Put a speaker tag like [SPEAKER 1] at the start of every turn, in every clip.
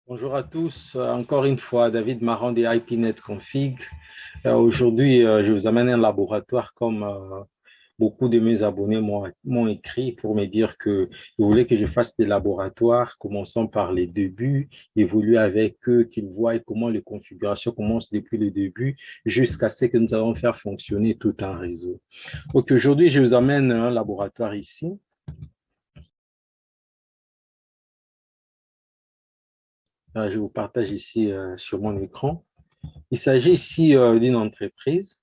[SPEAKER 1] Bonjour à tous, encore une fois, David Marand des IPNet Config. Aujourd'hui, je vous amène un laboratoire comme beaucoup de mes abonnés m'ont écrit pour me dire que vous voulez que je fasse des laboratoires, commençant par les débuts, évoluer avec eux, qu'ils voient comment les configurations commencent depuis le début jusqu'à ce que nous allons faire fonctionner tout un réseau. Donc aujourd'hui, je vous amène un laboratoire ici. Je vous partage ici sur mon écran. Il s'agit ici d'une entreprise.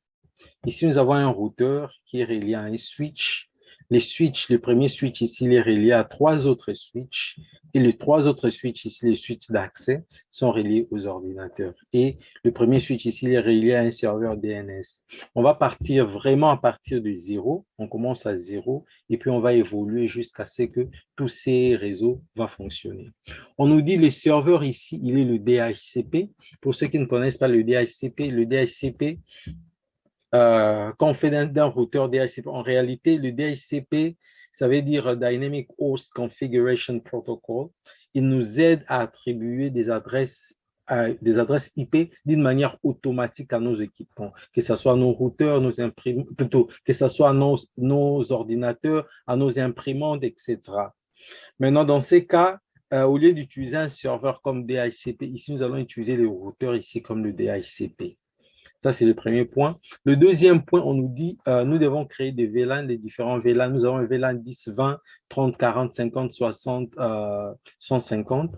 [SPEAKER 1] Ici, nous avons un routeur qui est relié à un switch. Le premier switch ici, il est relié à trois autres switches. Et les trois autres switches ici, les switches d'accès, sont reliés aux ordinateurs. Et le premier switch ici, il est relié à un serveur DNS. On va partir vraiment à partir de zéro. On commence à zéro et puis on va évoluer jusqu'à ce que tous ces réseaux vont fonctionner. On nous dit le serveur ici, il est le DHCP. Pour ceux qui ne connaissent pas le DHCP, quand on fait d'un routeur DHCP, en réalité, le DHCP, ça veut dire Dynamic Host Configuration Protocol. Il nous aide à attribuer des adresses IP d'une manière automatique à nos équipements, que ce soit nos routeurs, nos imprimantes, plutôt que ce soit nos ordinateurs, à nos imprimantes, etc. Maintenant, dans ces cas, au lieu d'utiliser un serveur comme DHCP, ici, nous allons utiliser le routeur ici comme le DHCP. Ça, c'est le premier point. Le deuxième point, on nous dit, nous devons créer des VLAN, des différents VLAN. Nous avons un VLAN 10, 20, 30, 40, 50, 60, 150.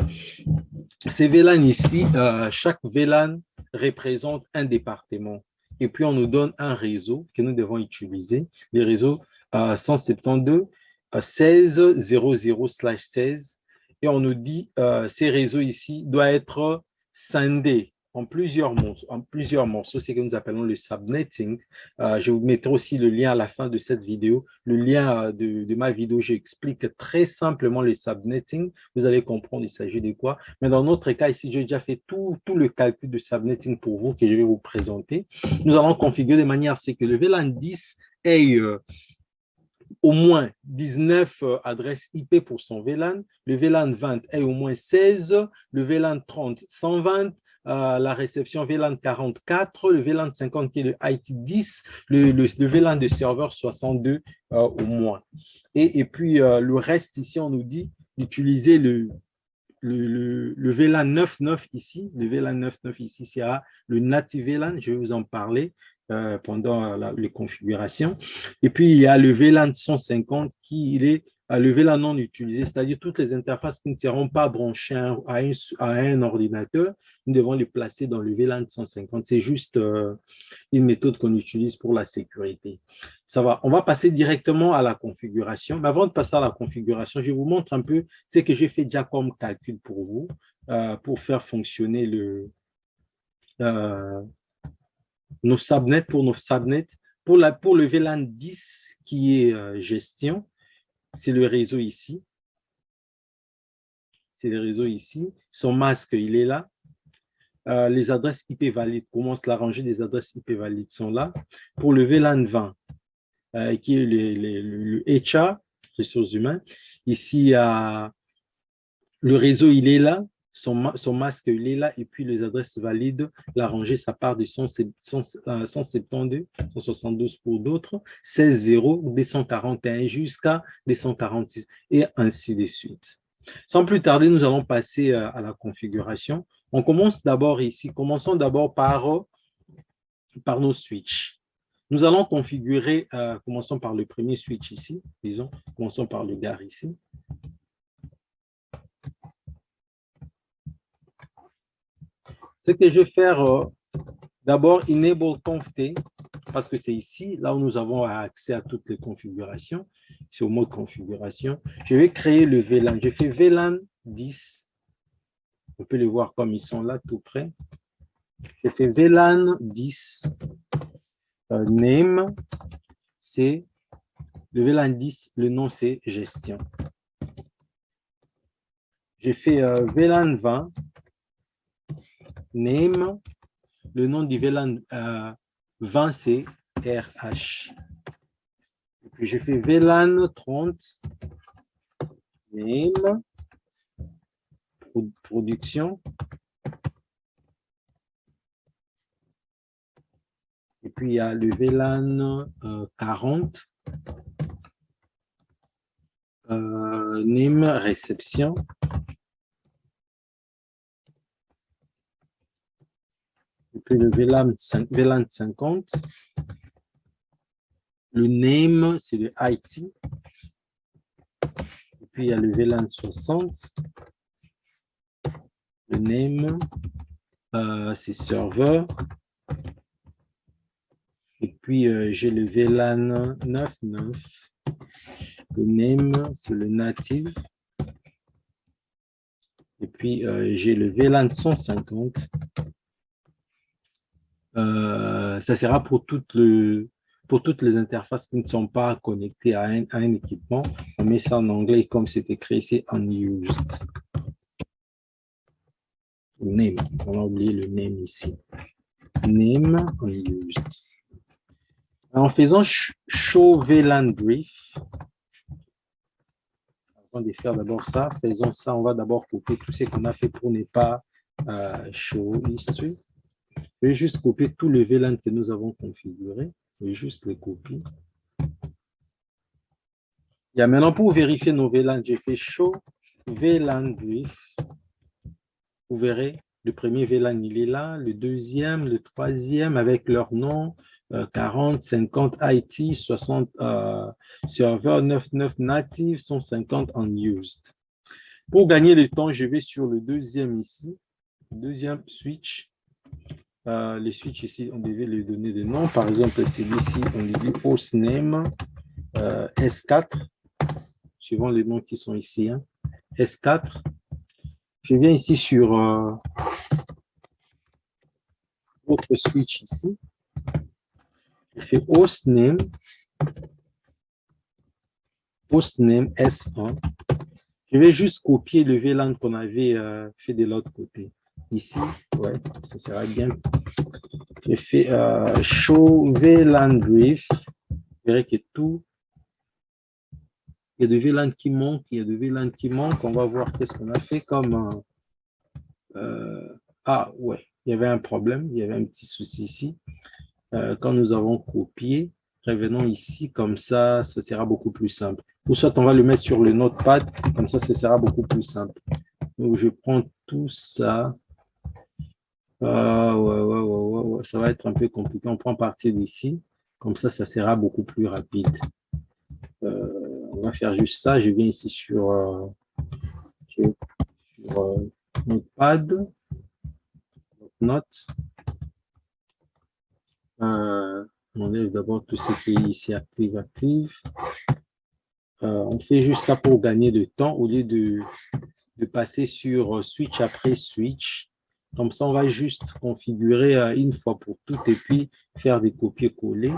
[SPEAKER 1] Ces VLAN ici, chaque VLAN représente un département. Et puis, on nous donne un réseau que nous devons utiliser. Le réseau 172 16.00/16. Et on nous dit, ces réseaux ici doivent être scindés en plusieurs morceaux, c'est ce que nous appelons le subnetting. Je vous mettrai aussi le lien à la fin de cette vidéo. Le lien de ma vidéo, j'explique très simplement le subnetting. Vous allez comprendre il s'agit de quoi. Mais dans notre cas ici, j'ai déjà fait tout le calcul de subnetting pour vous que je vais vous présenter. Nous allons configurer de manière à ce que le VLAN 10 ait au moins 19 adresses IP pour son VLAN, le VLAN 20 ait au moins 16, le VLAN 30, 120, la réception VLAN 44, le VLAN 50 qui est le IT 10, le VLAN de serveur 62 au moins. Et puis, le reste ici, on nous dit d'utiliser le VLAN 9.9 ici. Le VLAN 9.9 ici sera le native VLAN. Je vais vous en parler pendant les configurations. Et puis, il y a le VLAN 150 qui est le VLAN non utilisé, c'est-à-dire toutes les interfaces qui ne seront pas branchées à un ordinateur, nous devons les placer dans le VLAN 150. C'est juste une méthode qu'on utilise pour la sécurité. Ça va. On va passer directement à la configuration. Mais avant de passer à la configuration, je vous montre un peu ce que j'ai fait déjà comme calcul pour vous, pour faire fonctionner euh, nos subnets, pour nos subnets. Pour le VLAN 10 qui est gestion, c'est le réseau ici. C'est le réseau ici. Son masque, il est là. Les adresses IP valides, commence la rangée des adresses IP valides sont là. Pour le VLAN 20, qui est le HR, ressources humaines, ici, le réseau, il est là. Son masque, il est là. Et puis, les adresses valides, la rangée, ça part de 172, 172 pour d'autres, 16.0, 241 jusqu'à 246 et ainsi de suite. Sans plus tarder, nous allons passer à la configuration. On commence d'abord ici. Commençons d'abord par nos switches. Nous allons configurer, commençons par le premier switch ici, disons, commençons par le GAR ici. Ce que je vais faire, d'abord, enable conft, parce que c'est ici, là où nous avons accès à toutes les configurations, c'est au mode configuration. Je vais créer le VLAN. Je fais VLAN 10. On peut les voir comme ils sont là, tout près. Je fais VLAN 10. Name, c'est le VLAN 10, le nom c'est gestion. J'ai fait VLAN 20. Name, le nom du VLAN 20, c'est RH. Et puis, j'ai fait VLAN 30. Name. production. Et puis, il y a le VLAN 40. Name réception. Et puis le VLAN 50. Le name, c'est le IT. Et puis il y a le VLAN 60. Le name, c'est serveur. Et puis j'ai le VLAN 99. Le name, c'est le native. Et puis j'ai le VLAN 150. Ça sera pour toutes les interfaces qui ne sont pas connectées à un équipement. On met ça en anglais comme c'est écrit ici, unused. Name, on a oublié le name ici. Name, unused. En faisant show VLAN brief, avant de faire d'abord ça, faisons ça, on va d'abord copier tout ce qu'on a fait pour ne pas show history. Je vais juste copier tous les VLAN que nous avons configurés. Je vais juste les copier. Et maintenant, pour vérifier nos VLAN, j'ai fait show VLAN brief. Vous verrez, le premier VLAN, il est là, le deuxième, le troisième, avec leur nom, 40, 50 IT, 60 serveur, 99 native, 150 unused. Pour gagner du temps, je vais sur le deuxième ici, deuxième switch. Les switches ici, on devait lui donner des noms. Par exemple, celui-ci, on lui dit hostname S4, suivant les noms qui sont ici. Hein. S4. Je viens ici sur votre switch ici. Je fais hostname S1. Je vais juste copier le VLAN qu'on avait fait de l'autre côté. Ici, ouais, ça sera bien. Je fais show VLAN brief. Vous verrez que tout. Il y a des VLAN qui manquent, il y a des VLAN qui manquent. On va voir qu'est-ce qu'on a fait comme. Ah, ouais, il y avait un problème, il y avait un petit souci ici. Quand nous avons copié, revenons ici, comme ça sera beaucoup plus simple. Ou soit on va le mettre sur le notepad, comme ça sera beaucoup plus simple. Donc, je prends tout ça. Ouais, ça va être un peu compliqué. On prend partir d'ici, comme ça sera beaucoup plus rapide. On va faire juste ça. Je viens ici sur notepad, note. On enlève d'abord tout ce qui est ici active. On fait juste ça pour gagner de temps au lieu de passer sur switch après switch. Comme ça, on va juste configurer une fois pour toutes et puis faire des copier-coller.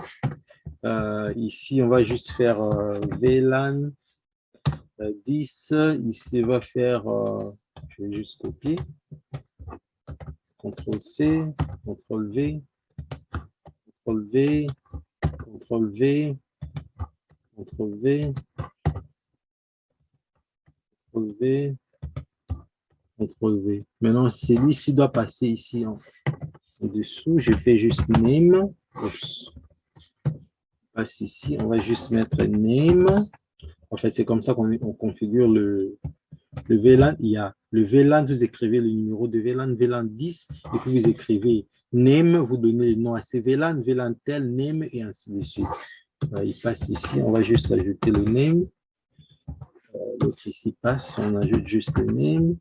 [SPEAKER 1] Ici, on va juste faire VLAN 10. Ici, on va faire, je vais juste copier. CTRL-C, CTRL-V, CTRL-V, CTRL-V, CTRL-V, CTRL-V, CTRL-V. Maintenant, celui-ci doit passer ici en dessous. Je fais juste name. Oups. Passe ici. On va juste mettre name. En fait, c'est comme ça qu'on configure le VLAN. Il y a le VLAN, vous écrivez le numéro de VLAN, VLAN 10, et puis vous écrivez name, vous donnez le nom à ces VLAN, VLAN tel, name, et ainsi de suite. Il passe ici. On va juste ajouter le name. L'autre ici passe. On ajoute juste le name.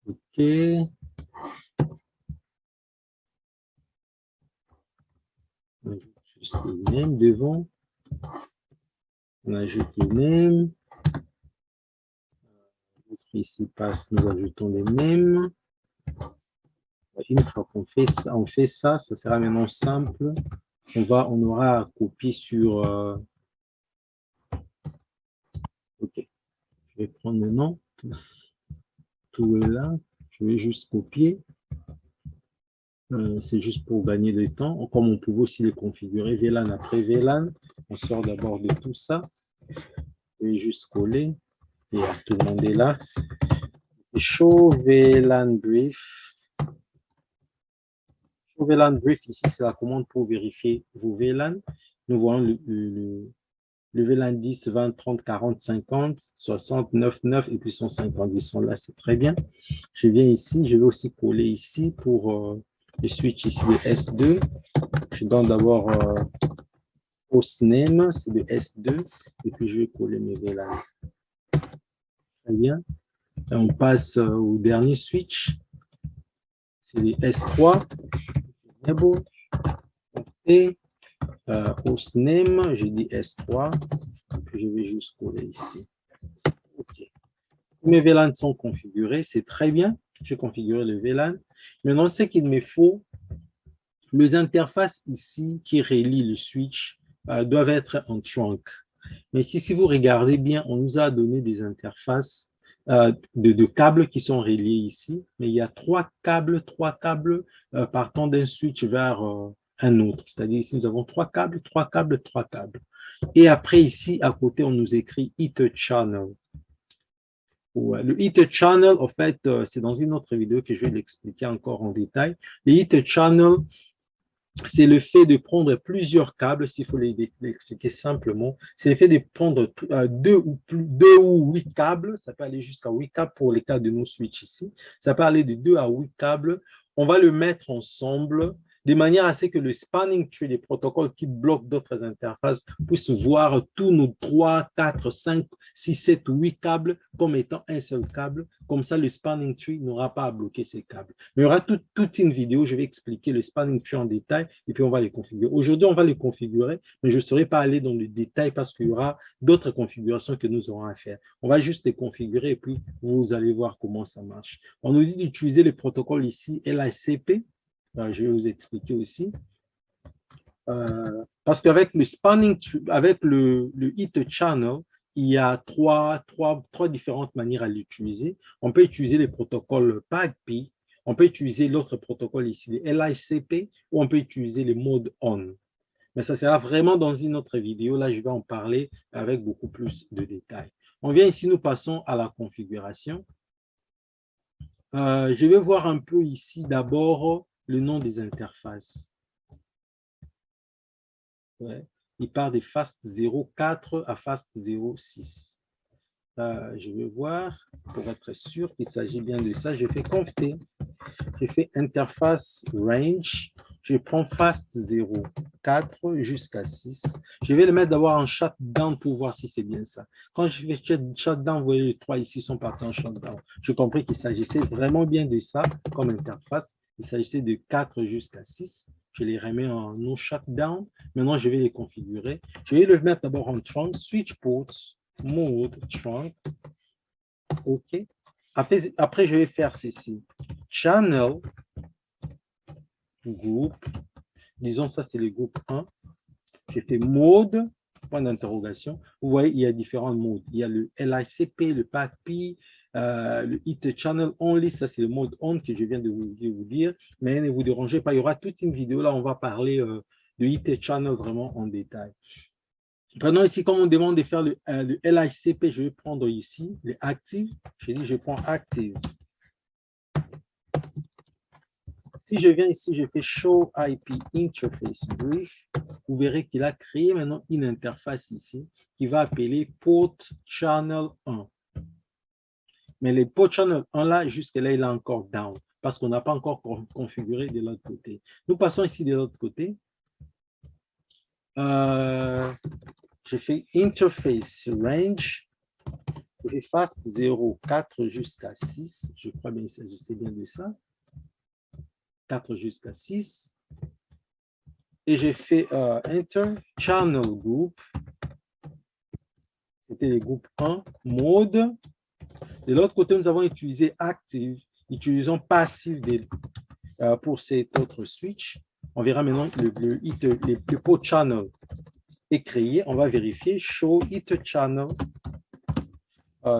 [SPEAKER 1] OK. On ajoute juste le name devant. On ajoute le name. L'autre ici passe, nous ajoutons le name. Une fois qu'on fait ça, ça sera maintenant simple. On aura à copier sur... OK. Je vais prendre maintenant. Tout est là. Je vais juste copier. C'est juste pour gagner du temps. Comme on pouvait aussi les configurer VLAN après VLAN. On sort d'abord de tout ça. Je vais juste coller. Et tout le monde est là. Show VLAN brief. Show VLAN brief, ici, c'est la commande pour vérifier vos VLAN. Nous voyons le VLAN 10, 20, 30, 40, 50, 60, 9, 9 et puis 150. Ils sont là, c'est très bien. Je viens ici, je vais aussi coller ici pour le switch ici de S2. Je donne d'abord hostname, c'est de S2, et puis je vais coller mes VLAN. Très bien. Et on passe au dernier switch. C'est les S3. Et hostname, j'ai dit S3. Et puis je vais juste coller ici. OK. Mes VLAN sont configurés, c'est très bien. J'ai configuré le VLAN. Maintenant, ce qu'il me faut, les interfaces ici qui relient le switch doivent être en trunk. Mais ici, si vous regardez bien, on nous a donné des interfaces de câbles qui sont reliés ici, mais il y a trois câbles partant d'un switch vers un autre. C'est-à-dire ici, nous avons trois câbles. Et après, ici, à côté, on nous écrit Ether Channel. Ouais, le Ether Channel, en fait, c'est dans une autre vidéo que je vais l'expliquer encore en détail. Le Ether Channel, c'est le fait de prendre plusieurs câbles, s'il faut l'expliquer simplement. C'est le fait de prendre deux ou 8 câbles. Ça peut aller jusqu'à 8 câbles pour les cas de nos switches ici. Ça peut aller de 2 à 8 câbles. On va le mettre ensemble de manière à ce que le spanning tree, les protocoles qui bloquent d'autres interfaces, puissent voir tous nos 3, 4, 5, 6, 7, 8 câbles comme étant un seul câble. Comme ça, le spanning tree n'aura pas à bloquer ces câbles. Mais il y aura toute une vidéo, je vais expliquer le spanning tree en détail et puis on va les configurer. Aujourd'hui, on va les configurer, mais je ne saurais pas aller dans le détail parce qu'il y aura d'autres configurations que nous aurons à faire. On va juste les configurer et puis vous allez voir comment ça marche. On nous dit d'utiliser le protocole ici LHCP. Je vais vous expliquer aussi. Parce qu'avec le spanning, avec le Ether Channel, il y a trois différentes manières à l'utiliser. On peut utiliser les protocoles PAGP, on peut utiliser l'autre protocole ici, les LICP, ou on peut utiliser les modes ON. Mais ça sera vraiment dans une autre vidéo. Là, je vais en parler avec beaucoup plus de détails. On vient ici, nous passons à la configuration. Je vais voir un peu ici d'abord le nom des interfaces. Ouais. Il part de FAST 04 à FAST 06. Je vais voir pour être sûr qu'il s'agit bien de ça. Je fais conft, je fais interface range, je prends FAST 04 jusqu'à 6. Je vais le mettre d'abord en shutdown pour voir si c'est bien ça. Quand je fais shutdown, vous voyez les trois ici sont partis en shutdown. J'ai compris qu'il s'agissait vraiment bien de ça comme interface. Il s'agissait de 4 jusqu'à 6. Je les remets en no shutdown. Maintenant, je vais les configurer. Je vais le mettre d'abord en trunk, switch ports, mode, trunk. OK. Après, je vais faire ceci. Channel, groupe. Disons, ça, c'est le groupe 1. J'ai fait mode, point d'interrogation. Vous voyez, il y a différents modes. Il y a le LICP, le PACP, le Ether Channel Only. Ça, c'est le mode on que je viens de vous dire. Mais ne vous dérangez pas, il y aura toute une vidéo. Là, on va parler de Ether Channel vraiment en détail. Prenons ici, comme on demande de faire le LHCP, je vais prendre ici les active. Je dis, je prends active. Si je viens ici, je fais Show IP Interface Brief, vous verrez qu'il a créé maintenant une interface ici qui va appeler Port Channel 1. Mais le Port Channel 1 là, jusque-là, il est encore down parce qu'on n'a pas encore configuré de l'autre côté. Nous passons ici de l'autre côté. Je fais Interface Range. Je fais FAST 04 jusqu'à 6. Je crois bien qu'il s'agissait bien de ça. 4 jusqu'à 6. Et j'ai fait Enter Channel Group. C'était les groupes 1, Mode. De l'autre côté, nous avons utilisé Active. Utilisons Passive pour cet autre switch. On verra maintenant le port channel est créé. On va vérifier Show Ether Channel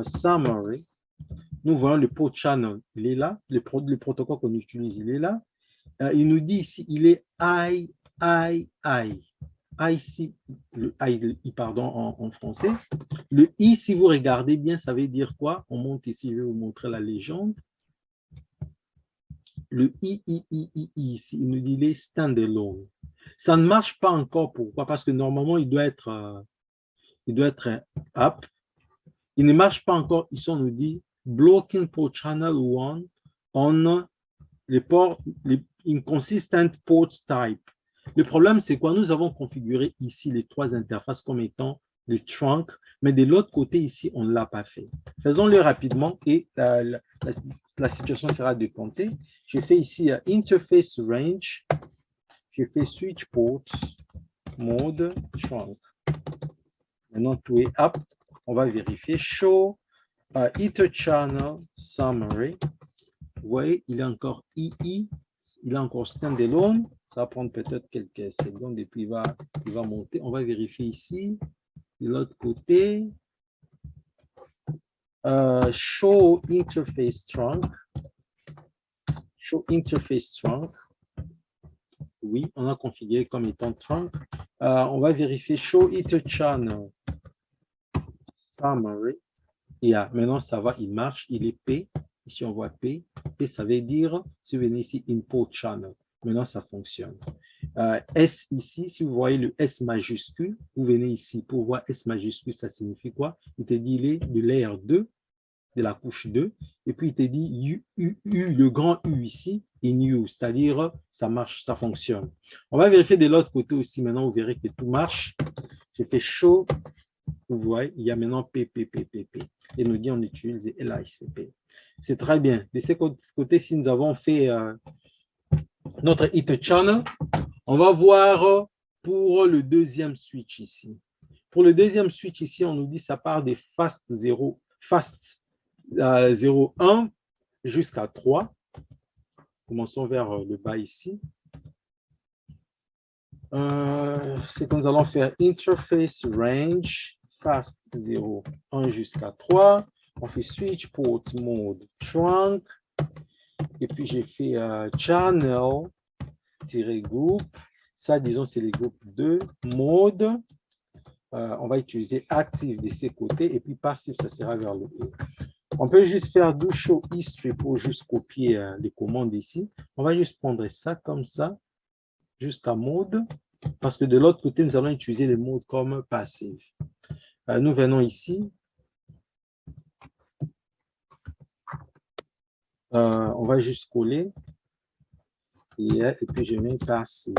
[SPEAKER 1] Summary. Nous voyons le port channel, il est là. Le protocole qu'on utilise, il est là. Il nous dit ici, il est I. I ici, le I, pardon, en français. Le I, si vous regardez bien, ça veut dire quoi? On monte ici, je vais vous montrer la légende. Le ici, il nous dit les standalone. Ça ne marche pas encore. Pourquoi? Parce que normalement, il doit être up. Il ne marche pas encore. Ici, on nous dit blocking port channel 1 on les ports, les inconsistent ports type. Le problème, c'est quoi? Nous avons configuré ici les trois interfaces comme étant le trunk, mais de l'autre côté, ici, on ne l'a pas fait. Faisons-le rapidement et la situation sera décomptée. J'ai fait ici interface range, j'ai fait switch port, mode, trunk. Maintenant, tout est up. On va vérifier. Show Ether channel summary. Vous voyez, il est encore II, il est encore standalone. Ça va prendre peut-être quelques secondes et puis il va monter. On va vérifier ici. De l'autre côté, show interface trunk. Show interface trunk. Oui, on a configuré comme étant trunk. On va vérifier show ether channel summary. Maintenant, ça va, il marche, il est P. Ici, on voit P. P, ça veut dire, si vous venez ici, import channel. Maintenant, ça fonctionne. S ici, si vous voyez le S majuscule, vous venez ici pour voir S majuscule, ça signifie quoi? Il te dit il est de l'air 2, de la couche 2, et puis il te dit le grand U ici, in U, c'est-à-dire ça marche, ça fonctionne. On va vérifier de l'autre côté aussi, maintenant vous verrez que tout marche. J'ai fait show, vous voyez, il y a maintenant PPPPP, et nous dit on utilise LICP. C'est très bien. De ce côté, si nous avons fait notre Ether channel, on va voir pour le deuxième switch ici. Pour le deuxième switch ici, on nous dit ça part des fast 0, fast 0,1 jusqu'à 3. Commençons vers le bas ici. C'est que nous allons faire interface range fast 0,1 jusqu'à 3. On fait switch port mode trunk. Et puis j'ai fait channel-group. Ça, disons, c'est les groupes 2. Mode. On va utiliser active de ces côtés. Et puis passif, ça sera vers le haut. On peut juste faire do show history pour juste copier les commandes ici. On va juste prendre ça comme ça, jusqu'à mode. Parce que de l'autre côté, nous allons utiliser le mode comme passif. Nous venons ici. On va juste coller. Et puis je mets passif.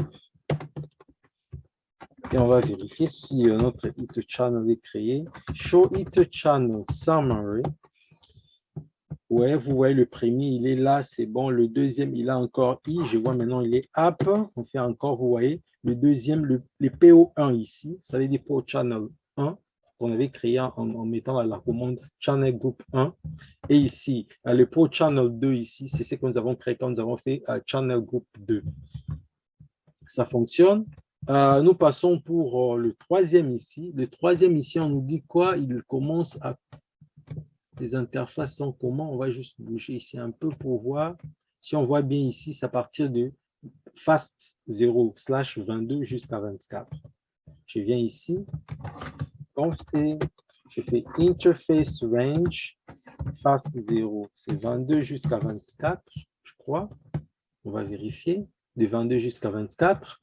[SPEAKER 1] Et on va vérifier si notre Ether channel est créé. Show Ether channel summary. Ouais, vous voyez, le premier, il est là, c'est bon. Le deuxième, il a encore I. Je vois maintenant, il est up. On fait encore, vous voyez, le deuxième, le PO1 ici, ça veut dire pour channel 1 qu'on avait créé en mettant la commande channel group 1. Et ici, le pour channel 2 ici, c'est ce que nous avons créé quand nous avons fait channel group 2. Ça fonctionne. Nous passons pour le troisième ici. Le troisième ici, on nous dit quoi? Il commence à... Les interfaces sont comment? On va juste bouger ici un peu pour voir. Si on voit bien ici, c'est à partir de fast 0/22 jusqu'à 24. Je viens ici. Je fais interface range fast 0. C'est 22 jusqu'à 24, je crois. On va vérifier. De 22 jusqu'à 24.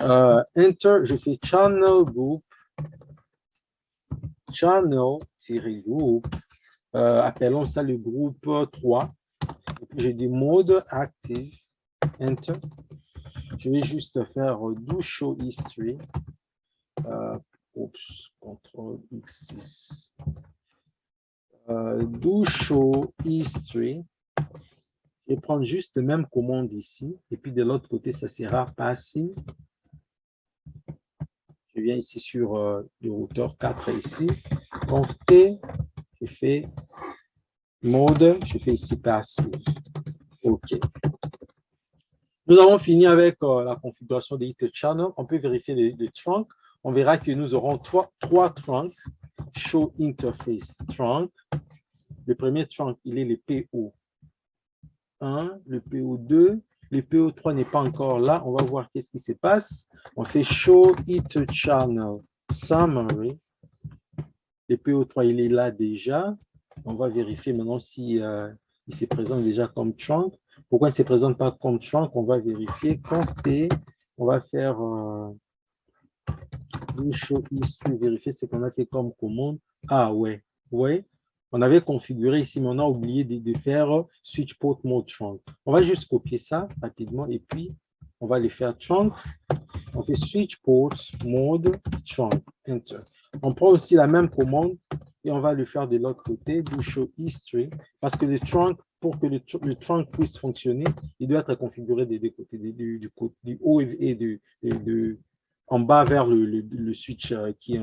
[SPEAKER 1] Enter, je fais channel group. Channel-group. Appelons ça le groupe 3. Et puis, je dis mode active. Enter. Je vais juste faire do show history. Contrôle X6. Do show history. Je vais prendre juste la même commande ici. Et puis, de l'autre côté, ça sera passif. Je viens ici sur le routeur 4 ici. Conf T, je fais mode, je fais ici passif. OK. Nous avons fini avec la configuration des Ether channel. On peut vérifier les trunks. On verra que nous aurons trois trunks. Show interface trunk. Le premier trunk, il est le PO. PO1, le PO2, le PO3 n'est pas encore là. On va voir qu'est-ce qui se passe. On fait Show It Channel Summary. Le PO3, il est là déjà. On va vérifier maintenant si il se présente déjà comme trunk. Pourquoi il ne se présente pas comme trunk? On va vérifier. Compter. On va faire show history, vérifier ce qu'on a fait comme commande. Ah ouais, ouais. On avait configuré ici, mais on a oublié de faire switch port mode trunk. On va juste copier ça rapidement et puis on va les faire trunk. On fait switch port mode trunk. Enter. On prend aussi la même commande et on va le faire de l'autre côté, do show history, parce que le trunk, pour que le trunk puisse fonctionner, il doit être configuré des deux côtés, du haut et en bas vers le switch qui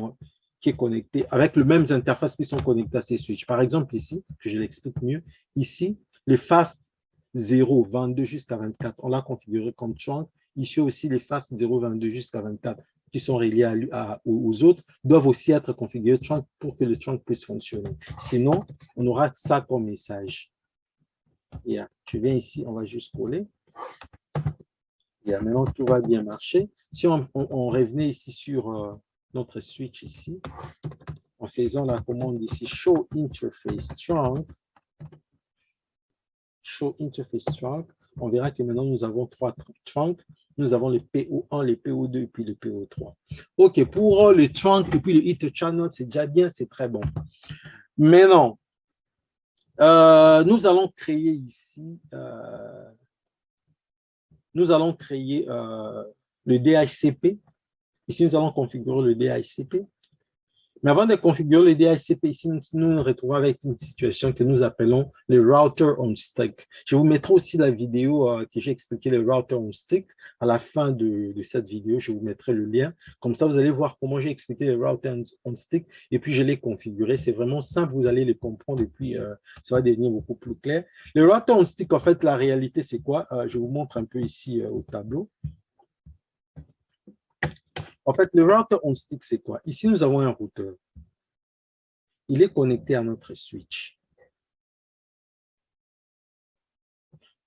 [SPEAKER 1] est connecté, avec les mêmes interfaces qui sont connectées à ces switches. Par exemple, ici, que je l'explique mieux, ici, les fast 0, 22 jusqu'à 24, on l'a configuré comme trunk. Ici aussi, les fast 0, 22 jusqu'à 24 qui sont reliés aux autres doivent aussi être configurés trunk pour que le trunk puisse fonctionner. Sinon, on aura ça comme message. Yeah. Je viens ici, on va juste coller. Yeah. Maintenant, tout va bien marcher. Si on revenait ici sur notre switch ici, en faisant la commande ici, show interface trunk, on verra que maintenant nous avons trois trunks. Nous avons le PO1, le PO2 et puis le PO3. OK, pour le trunk et puis le hit channel, c'est déjà bien, c'est très bon. Maintenant, nous allons créer ici, le DHCP. Ici, nous allons configurer le DHCP. Mais avant de configurer le DHCP, ici, nous nous retrouvons avec une situation que nous appelons le router on stick. Je vous mettrai aussi la vidéo que j'ai expliqué le router on stick. À la fin de cette vidéo, je vous mettrai le lien. Comme ça, vous allez voir comment j'ai expliqué le router on stick et puis je l'ai configuré. C'est vraiment simple, vous allez le comprendre et puis ça va devenir beaucoup plus clair. Le router on stick, en fait, la réalité, c'est quoi? Je vous montre un peu ici au tableau. En fait, le router on stick, c'est quoi? Ici, nous avons un routeur. Il est connecté à notre switch.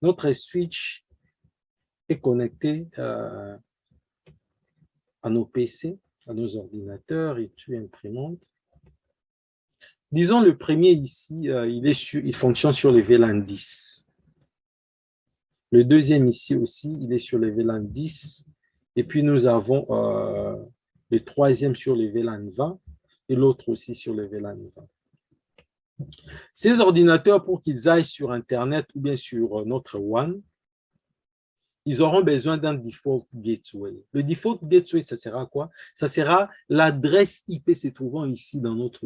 [SPEAKER 1] Notre switch est connecté à nos PC, à nos ordinateurs et puis imprimantes. Disons, le premier ici, il fonctionne sur les VLAN 10. Le deuxième ici aussi, il est sur les VLAN 10. Et puis, nous avons le troisième sur les VLAN 20 et l'autre aussi sur les VLAN 20. Ces ordinateurs, pour qu'ils aillent sur Internet ou bien sur notre WAN, ils auront besoin d'un default gateway. Le default gateway, ça sera quoi? Ça sera l'adresse IP se trouvant ici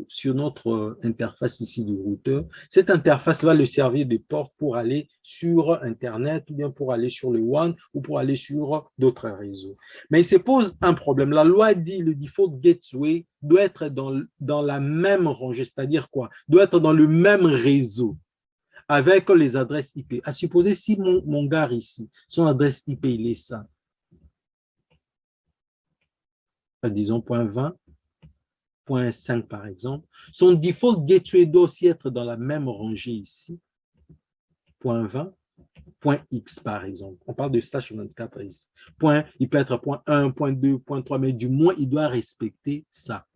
[SPEAKER 1] sur notre interface ici du routeur. Cette interface va le servir de porte pour aller sur Internet ou bien pour aller sur le WAN ou pour aller sur d'autres réseaux. Mais il se pose un problème. La loi dit que le default gateway doit être dans la même rangée, c'est-à-dire quoi? Doit être dans le même réseau avec les adresses IP. À supposer si mon gars ici, son adresse IP, il est ça. Disons .20, .5 par exemple. Son default gateway doit aussi être dans la même rangée ici. .20, .x par exemple. On parle de slash 24 ici. Il peut être .1, .2, .3, mais du moins, il doit respecter ça.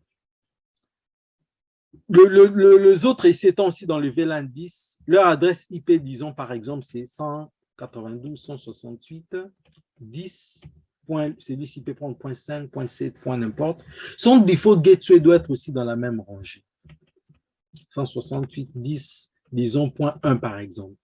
[SPEAKER 1] Les autres ici étant aussi dans le VLAN 10, leur adresse IP, disons par exemple, c'est 192.168.10. Celui-ci peut prendre .5, .7, n'importe. Son default gateway doit être aussi dans la même rangée. 168.10, disons .1 par exemple.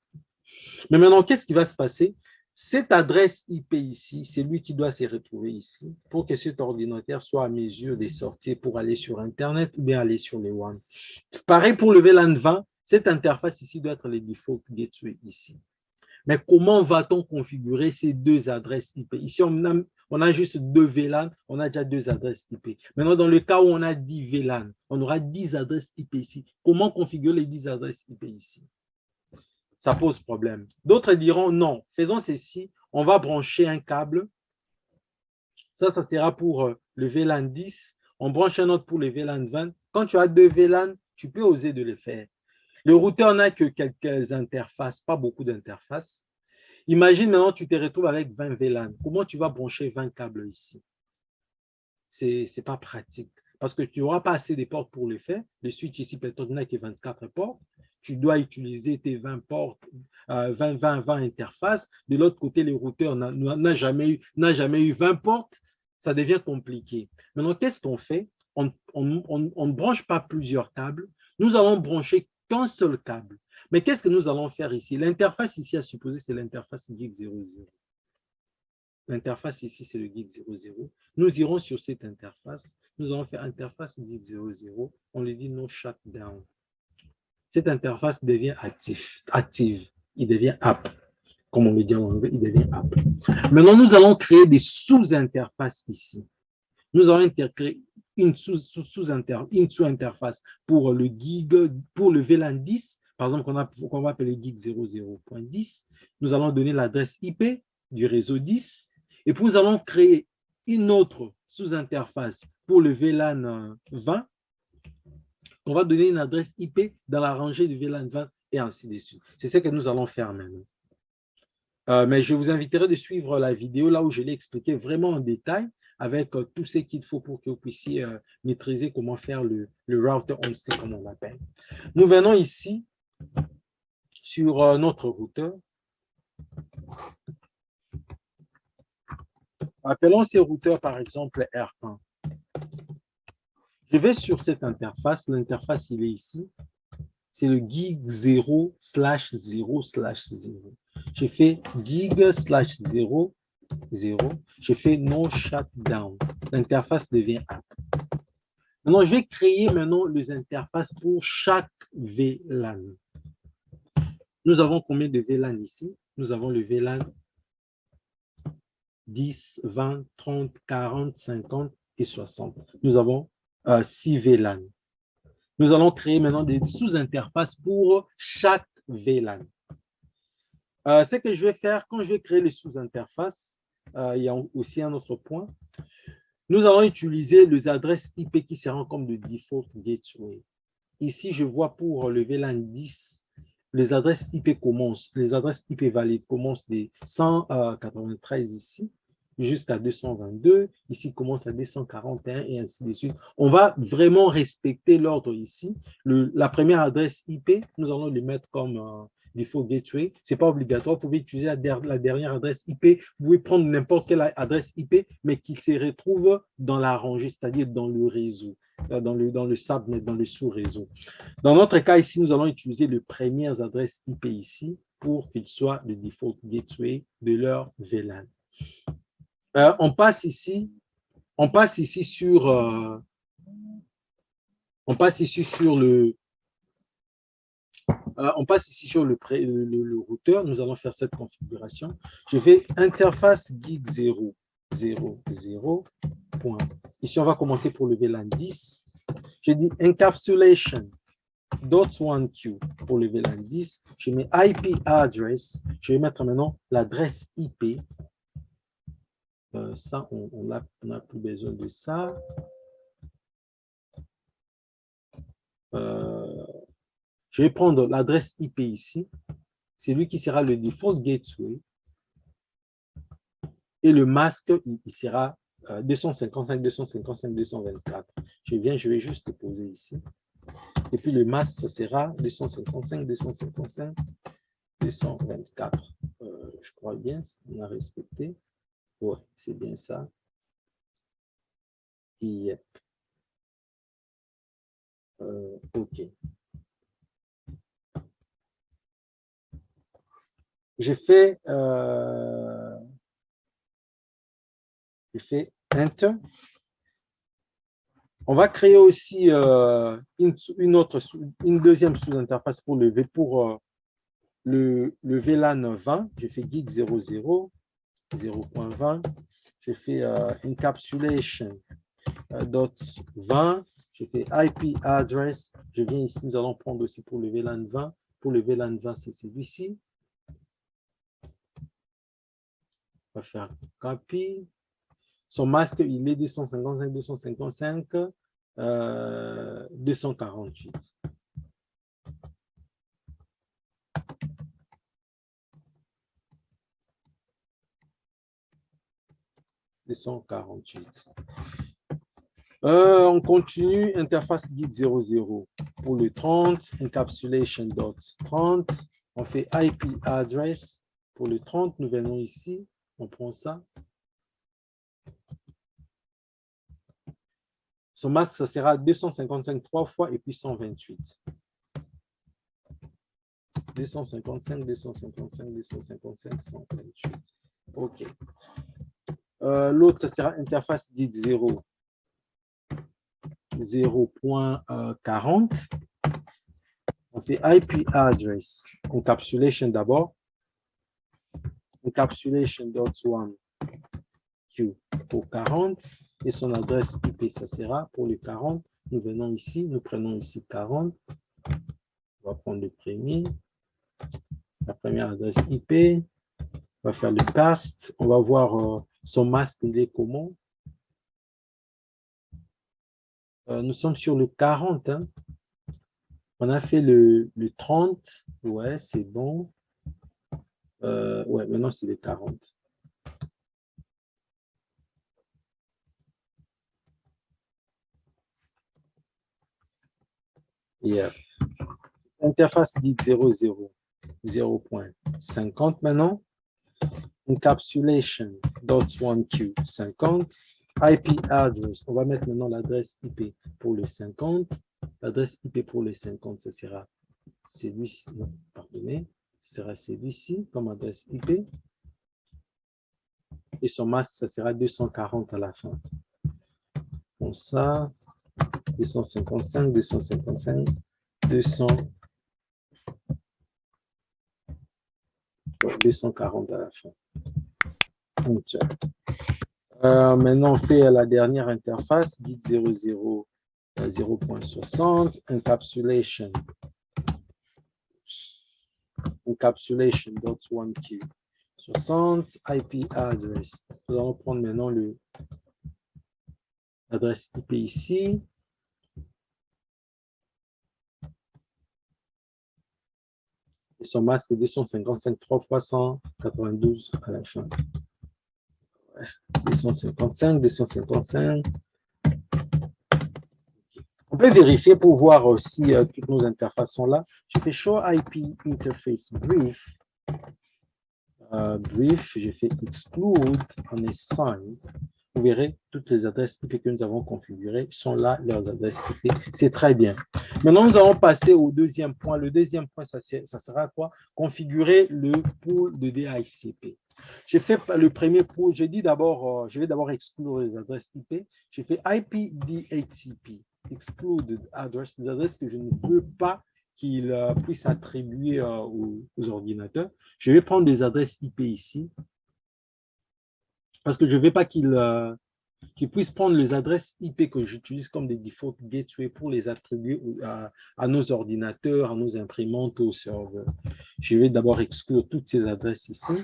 [SPEAKER 1] Mais maintenant, qu'est-ce qui va se passer? Cette adresse IP ici, c'est lui qui doit se retrouver ici pour que cet ordinateur soit à mesure de sortir pour aller sur Internet ou bien aller sur les WAN. Pareil pour le VLAN 20, cette interface ici doit être le default gateway ici. Mais comment va-t-on configurer ces deux adresses IP? Ici, on a juste deux VLAN, on a déjà deux adresses IP. Maintenant, dans le cas où on a 10 VLAN, on aura 10 adresses IP ici. Comment configurer les 10 adresses IP ici? Ça pose problème. D'autres diront non, faisons ceci, on va brancher un câble. Ça sera pour le VLAN 10. On branche un autre pour le VLAN 20. Quand tu as deux VLAN, tu peux oser de le faire. Le routeur n'a que quelques interfaces, pas beaucoup d'interfaces. Imagine maintenant, tu te retrouves avec 20 VLAN. Comment tu vas brancher 20 câbles ici? Ce n'est pas pratique parce que tu n'auras pas assez de portes pour le faire. Le switch ici peut être que 24 portes. Tu dois utiliser tes 20 portes, 20 interfaces. De l'autre côté, le routeur n'a jamais eu 20 portes. Ça devient compliqué. Maintenant, qu'est-ce qu'on fait? On ne branche pas plusieurs câbles. Nous allons brancher qu'un seul câble. Mais qu'est-ce que nous allons faire ici? L'interface ici, à supposer, c'est l'interface GIG 00. L'interface ici, c'est le GIG 00. Nous irons sur cette interface. Nous allons faire interface GIG 00. On lui dit no shutdown. Cette interface devient active. Il devient app. Comme on le dit en anglais, il devient app. Maintenant, nous allons créer des sous-interfaces ici. Nous allons créer une sous-interface pour le GIG, pour le VLAN 10, par exemple, qu'on va appeler GIG 00.10. Nous allons donner l'adresse IP du réseau 10. Et puis, nous allons créer une autre sous-interface pour le VLAN 20. On va donner une adresse IP dans la rangée du VLAN 20 et ainsi de suite. C'est ce que nous allons faire maintenant. Mais je vous inviterai de suivre la vidéo là où je l'ai expliqué vraiment en détail avec tout ce qu'il faut pour que vous puissiez maîtriser comment faire le router on sait comme on l'appelle. Nous venons ici sur notre routeur. Appelons ces routeurs par exemple R1. Je vais sur cette interface. L'interface, il est ici. C'est le gig 0/0/0. J'ai fait gig/0/0. J'ai fait no shutdown. L'interface devient app. Maintenant, je vais créer maintenant les interfaces pour chaque VLAN. Nous avons combien de VLAN ici? Nous avons le VLAN 10, 20, 30, 40, 50 et 60. Nous avons 6 VLAN. Nous allons créer maintenant des sous-interfaces pour chaque VLAN. Ce que je vais faire, quand je vais créer les sous-interfaces, il y a aussi un autre point. Nous allons utiliser les adresses IP qui seront comme de default gateway. Ici, je vois pour le VLAN 10, les adresses IP commencent, les adresses IP valides commencent de 193 ici jusqu'à 222. Ici, commence à 241 et ainsi de suite. On va vraiment respecter l'ordre ici. La première adresse IP, nous allons le mettre comme default gateway. Ce n'est pas obligatoire. Vous pouvez utiliser la dernière adresse IP. Vous pouvez prendre n'importe quelle adresse IP, mais qui se retrouve dans la rangée, c'est-à-dire dans le réseau, dans le subnet, dans le sous-réseau. Dans notre cas ici, nous allons utiliser les premières adresses IP ici pour qu'ils soient le default gateway de leur VLAN. On passe ici sur le routeur. Nous allons faire cette configuration. Je vais interface gig 0, 0, 0. Point. Ici, on va commencer pour le VLAN 10. Je dis encapsulation .1q pour le VLAN 10. Je mets IP address. Je vais mettre maintenant l'adresse IP. Ça, on n'a plus besoin de ça. Je vais prendre l'adresse IP ici. C'est lui qui sera le default gateway. Et le masque, il sera 255, 255, 224. Je vais juste le poser ici. Et puis le masque, ça sera 255, 255, 224. Je crois bien, on a respecté. Ouais, c'est bien ça. Yep. OK. J'ai fait Enter. On va créer aussi une deuxième sous-interface pour le VLAN 20. J'ai fait gig 00, 0.20. J'ai fait encapsulation .20. J'ai fait IP address. Je viens ici, nous allons prendre aussi pour le VLAN 20. Pour le VLAN 20, c'est celui-ci. On va faire copy. Son masque, il est 255, 255, 248. 248. On continue, interface guide 00 pour le 30, encapsulation dot 30. On fait IP address pour le 30. Nous venons ici, on prend ça. Son masque, ça sera 255 3 fois et puis 128. 255, 255, 255, 128. OK. L'autre, ça sera interface guide 0. 0.40. On fait IP address, encapsulation d'abord. Encapsulation.1 Q pour 40 et son adresse IP, ça sera pour le 40. Nous venons ici, nous prenons ici 40. On va prendre le premier. La première adresse IP. On va faire le paste. On va voir son masque, il est comment. Nous sommes sur le 40. Hein. On a fait le 30. Ouais, c'est bon. Ouais, maintenant c'est le 40. Yeah. Interface guide 00, 0.50 maintenant. Encapsulation.1Q 50. IP address, on va mettre maintenant l'adresse IP pour le 50. L'adresse IP pour le 50, ce sera celui-ci. Non, pardonnez. Ce sera celui-ci comme adresse IP. Et son masque, ça sera 240 à la fin. Comme ça, 255, 255, 200. 240 à la fin. Maintenant, on fait la dernière interface, guide 00, 0.60, encapsulation. Encapsulation.1Q 60, IP address. Nous allons prendre maintenant l'adresse IP ici. Et son masque est 255 3 fois 192 à la fin. 255, 255. On peut vérifier pour voir si toutes nos interfaces sont là. Je fais Show IP Interface Brief. Brief, j'ai fait Exclude en Assign. Vous verrez, toutes les adresses IP que nous avons configurées sont là, leurs adresses IP. C'est très bien. Maintenant, nous allons passer au deuxième point. Le deuxième point, ça sera quoi? Configurer le pool de DHCP. J'ai fait le premier pool. Je dis d'abord, je vais d'abord exclure les adresses IP. J'ai fait IP DHCP, excluded address, des adresses que je ne veux pas qu'il puisse attribuer aux ordinateurs. Je vais prendre des adresses IP ici parce que je ne veux pas qu'il puisse prendre les adresses IP que j'utilise comme des default gateways pour les attribuer à nos ordinateurs, à nos imprimantes, aux serveurs. Je vais d'abord exclure toutes ces adresses ici.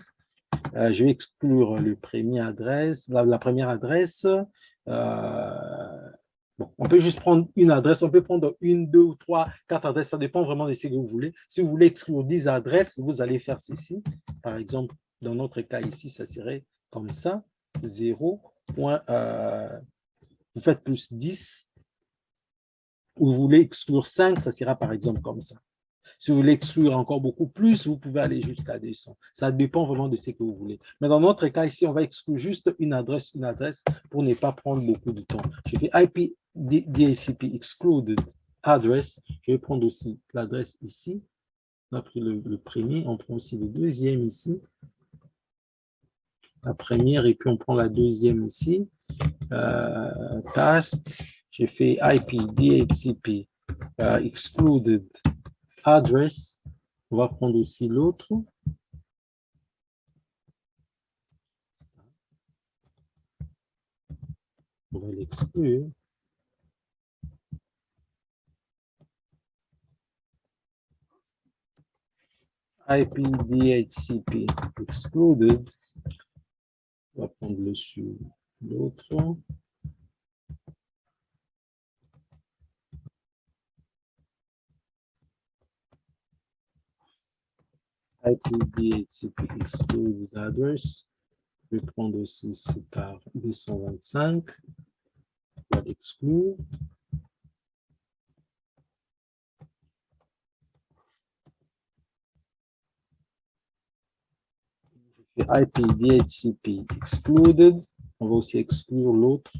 [SPEAKER 1] Je vais exclure le premier adresse, la première adresse. Bon, on peut juste prendre une adresse, on peut prendre une, deux ou trois, quatre adresses, ça dépend vraiment de ce que vous voulez. Si vous voulez exclure 10 adresses, vous allez faire ceci. Par exemple, dans notre cas ici, ça serait comme ça, 0. Vous faites plus 10. Ou vous voulez exclure 5, ça sera par exemple comme ça. Si vous voulez exclure encore beaucoup plus, vous pouvez aller jusqu'à 200. Ça dépend vraiment de ce que vous voulez. Mais dans notre cas ici, on va exclure juste une adresse pour ne pas prendre beaucoup de temps. Je fais IP DHCP excluded address. Je vais prendre aussi l'adresse ici. On a pris le premier, on prend aussi le deuxième ici. La première et puis on prend la deuxième ici. Cast, j'ai fait IP DHCP excluded address. On va prendre aussi l'autre. On va l'exclure. IP DHCP excluded. On va prendre le sur l'autre. IP DHCP excluded address. Je vais prendre aussi ce par 225. On va l'exclure. Je fais IP DHCP excluded. On va aussi exclure l'autre.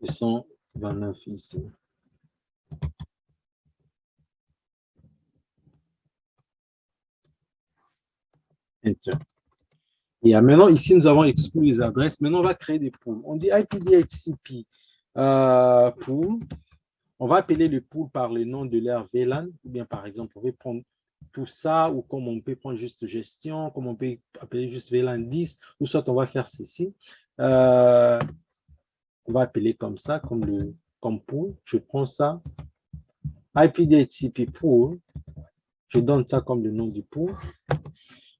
[SPEAKER 1] 229 ici. Enter. Et maintenant, ici, nous avons exclu les adresses. Maintenant, on va créer des pools. On dit IPDHCP pool. On va appeler le pool par le nom de leur VLAN. Ou bien, par exemple, on va prendre tout ça, ou comme on peut prendre juste gestion, comme on peut appeler juste VLAN 10, ou soit on va faire ceci. On va appeler comme ça, comme pool. Je prends ça. IPDHCP pool. Je donne ça comme le nom du pool.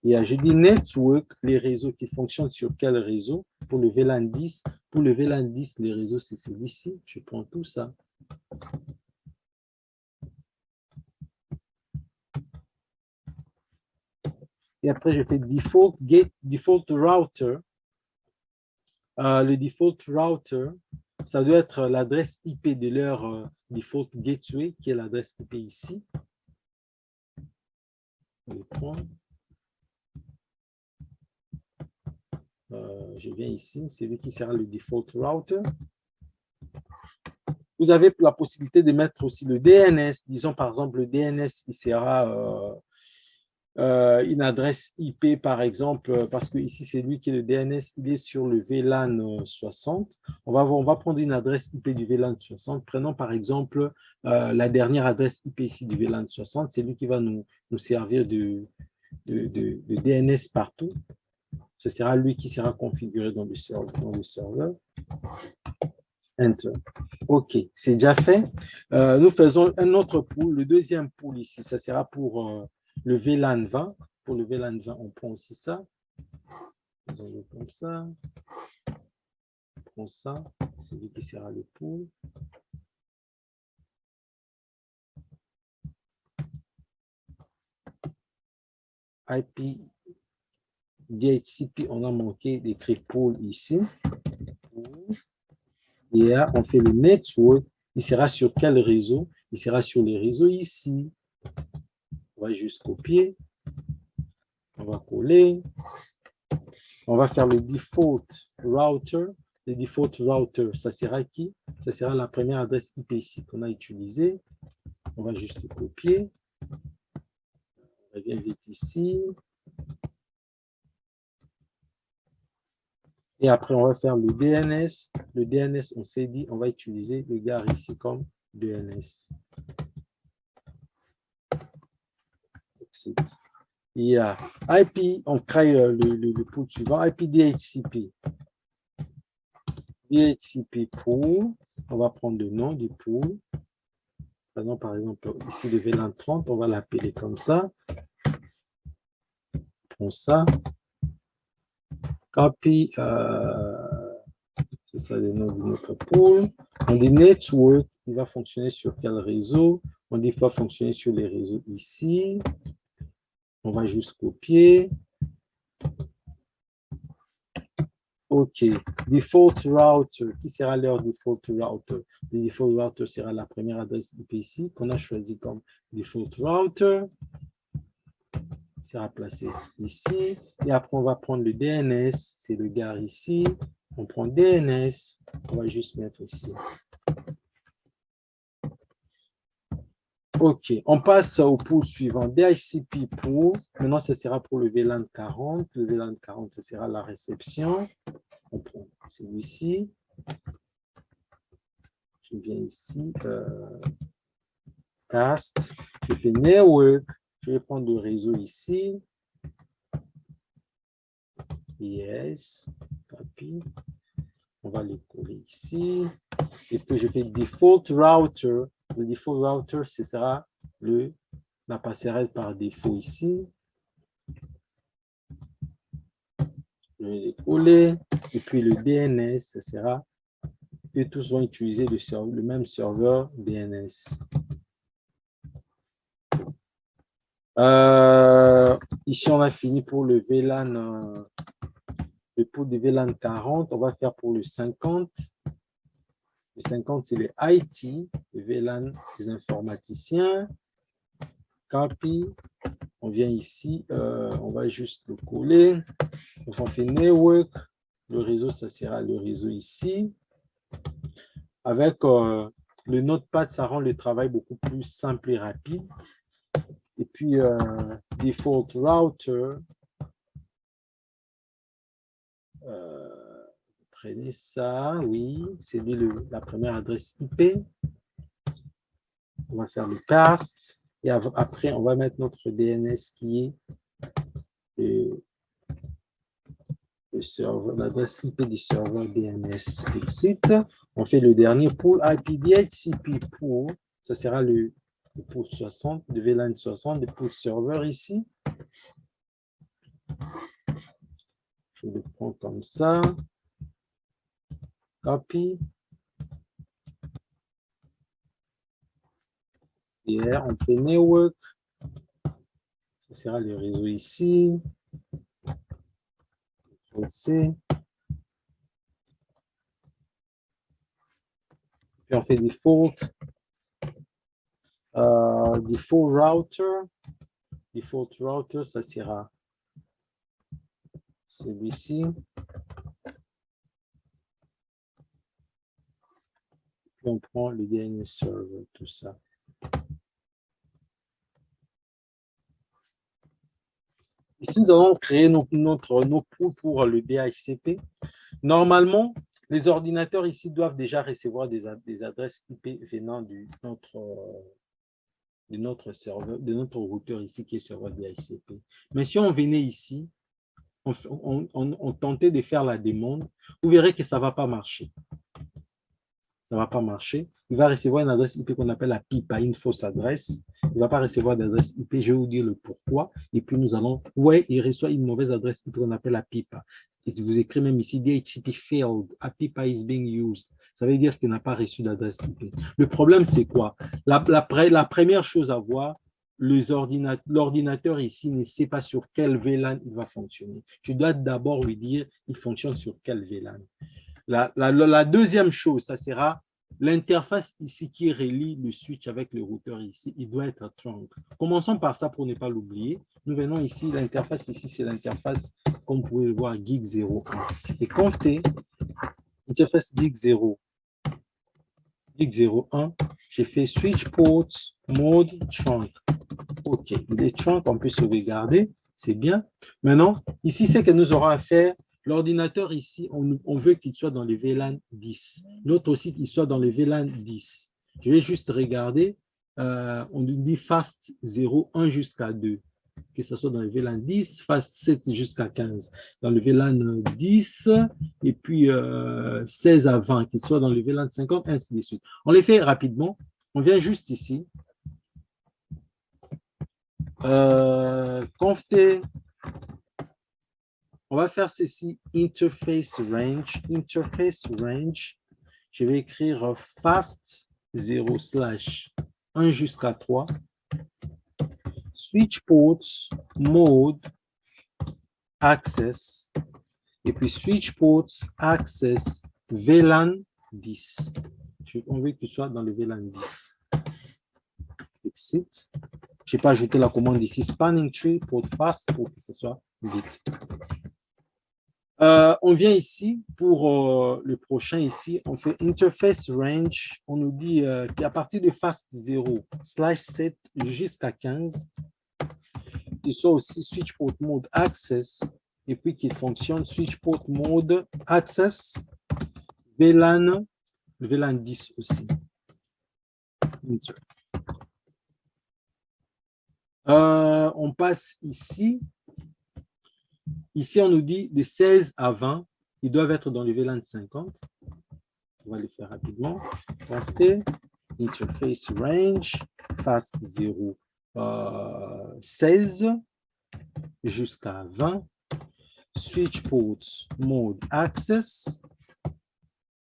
[SPEAKER 1] Et je dis network, les réseaux qui fonctionnent sur quel réseau? Pour le VLAN 10. Pour le VLAN 10, les réseaux, c'est celui-ci. Je prends tout ça. Et après, je fais default router. Le default router, ça doit être l'adresse IP de leur default gateway, qui est l'adresse IP ici. Je prends. Je viens ici, c'est lui qui sera le default router. Vous avez la possibilité de mettre aussi le DNS. Disons par exemple, le DNS, il sera une adresse IP, par exemple, parce que ici, c'est lui qui est le DNS, il est sur le VLAN 60. On va prendre une adresse IP du VLAN 60. Prenons par exemple la dernière adresse IP ici du VLAN 60. C'est lui qui va nous servir de DNS partout. Ce sera lui qui sera configuré dans le serveur. Enter. OK, c'est déjà fait. Nous faisons un autre pool. Le deuxième pool ici, ça sera pour le VLAN 20. Pour le VLAN 20, on prend aussi ça. Faisons-le comme ça. On prend ça. C'est lui qui sera le pool. IP DHCP, on a manqué d'écrire pool ici. Et là, on fait le network. Il sera sur quel réseau? Il sera sur les réseaux ici. On va juste copier. On va coller. On va faire le default router. Le default router, ça sera qui? Ça sera la première adresse IP ici qu'on a utilisée. On va juste le copier. On revient vite ici. Et après, on va faire le DNS. Le DNS, on s'est dit, on va utiliser le gars ici comme DNS. Il y a IP, on crée le pool suivant, IP DHCP. DHCP pool, on va prendre le nom du pool. Par exemple, ici le VLAN 30, on va l'appeler comme ça. On prend ça. Copy, c'est ça le nom de notre pool. On dit network, il va fonctionner sur quel réseau? On dit qu'il va fonctionner sur les réseaux ici. On va juste copier. OK. Default router. Qui sera leur default router? Le default router sera la première adresse IP ici qu'on a choisi comme default router. Il sera placé ici. Et après, on va prendre le DNS. C'est le gars ici. On prend DNS. On va juste mettre ici. OK. On passe au pool suivant. DHCP pool. Maintenant, ce sera pour le VLAN 40. Le VLAN 40, ce sera la réception. On prend celui-ci. Je viens ici. Cast. Je fais network. Je vais prendre le réseau ici. Yes. Copy. On va le coller ici. Et puis, je fais default router. Le default router, ce sera la passerelle par défaut ici. Je vais les coller. Et puis, le DNS, ce sera que tous vont utiliser le même serveur DNS. Ici, on a fini pour le VLAN, le port de VLAN 40. On va faire pour le 50. Le 50, c'est le IT, le VLAN des informaticiens. Copy. On vient ici, on va juste le coller. Donc, on fait network. Le réseau, ça sera le réseau ici. Avec le notepad, ça rend le travail beaucoup plus simple et rapide. Et puis, default router. Prenez ça, oui, c'est la première adresse IP. On va faire le cast. Et après, on va mettre notre DNS qui est le serveur, l'adresse IP du serveur DNS exit. On fait le dernier pool IP DHCP pool. Ça sera le pool 60, le VLAN 60, le pool serveur ici. Je le prends comme ça. Copy. Et on fait network. Ce sera le réseau ici. C. Puis on fait default. Default router. Default router, ça sera celui-ci. Puis on prend le DNS server, tout ça. Ici, nous allons créer nos pools pour le DHCP. Normalement, les ordinateurs ici doivent déjà recevoir des adresses IP venant de notre serveur, de notre routeur ici qui est serveur DHCP. Mais si on venait ici, on tentait de faire la demande, vous verrez que ça ne va pas marcher. Ça ne va pas marcher. Il va recevoir une adresse IP qu'on appelle la PIPA, une fausse adresse. Il ne va pas recevoir d'adresse IP. Je vais vous dire le pourquoi. Et puis, nous allons... Vous voyez, il reçoit une mauvaise adresse IP qu'on appelle la PIPA. Et vous écrivez même ici, DHCP failed, a PIPA is being used. Ça veut dire qu'il n'a pas reçu d'adresse IP. Le problème, c'est quoi? La première chose à voir, l'ordinateur ici ne sait pas sur quel VLAN il va fonctionner. Tu dois d'abord lui dire, il fonctionne sur quel VLAN. La deuxième chose, ça sera l'interface ici qui relie le switch avec le routeur ici. Il doit être trunk. Commençons par ça pour ne pas l'oublier. Nous venons ici, l'interface ici, c'est l'interface, comme vous pouvez le voir, gig 01. Et comptez, interface gig 0, gig 01, j'ai fait switch port mode trunk. OK, il est trunk, on peut sauvegarder, c'est bien. Maintenant, ici, c'est que nous aurons à faire. L'ordinateur ici, on veut qu'il soit dans le VLAN 10. L'autre aussi, qu'il soit dans le VLAN 10. Je vais juste regarder. On nous dit fast 0, 1 jusqu'à 2. Que ce soit dans le VLAN 10, fast 7 jusqu'à 15. Dans le VLAN 10, et puis 16 à 20, qu'il soit dans le VLAN 50, ainsi de suite. On les fait rapidement. On vient juste ici. Conft, on va faire ceci, interface range. Interface range, je vais écrire fast 0 / 1 jusqu'à 3. Switch ports, mode, access. Et puis switch ports, access, VLAN 10. On veut que tu sois dans le VLAN 10. Exit. Je n'ai pas ajouté la commande ici, spanning tree, port fast, pour que ce soit vite. On vient ici pour le prochain ici, on fait interface range, on nous dit qu'à partir de fast 0 / 7 jusqu'à 15, il soit aussi switch port mode access et puis qui fonctionne switch port mode access VLAN, VLAN 10 aussi. On passe ici. Ici, on nous dit de 16 à 20, ils doivent être dans le VLAN 50. On va le faire rapidement. Interface range, fast 0, 16 jusqu'à 20. Switch port mode access.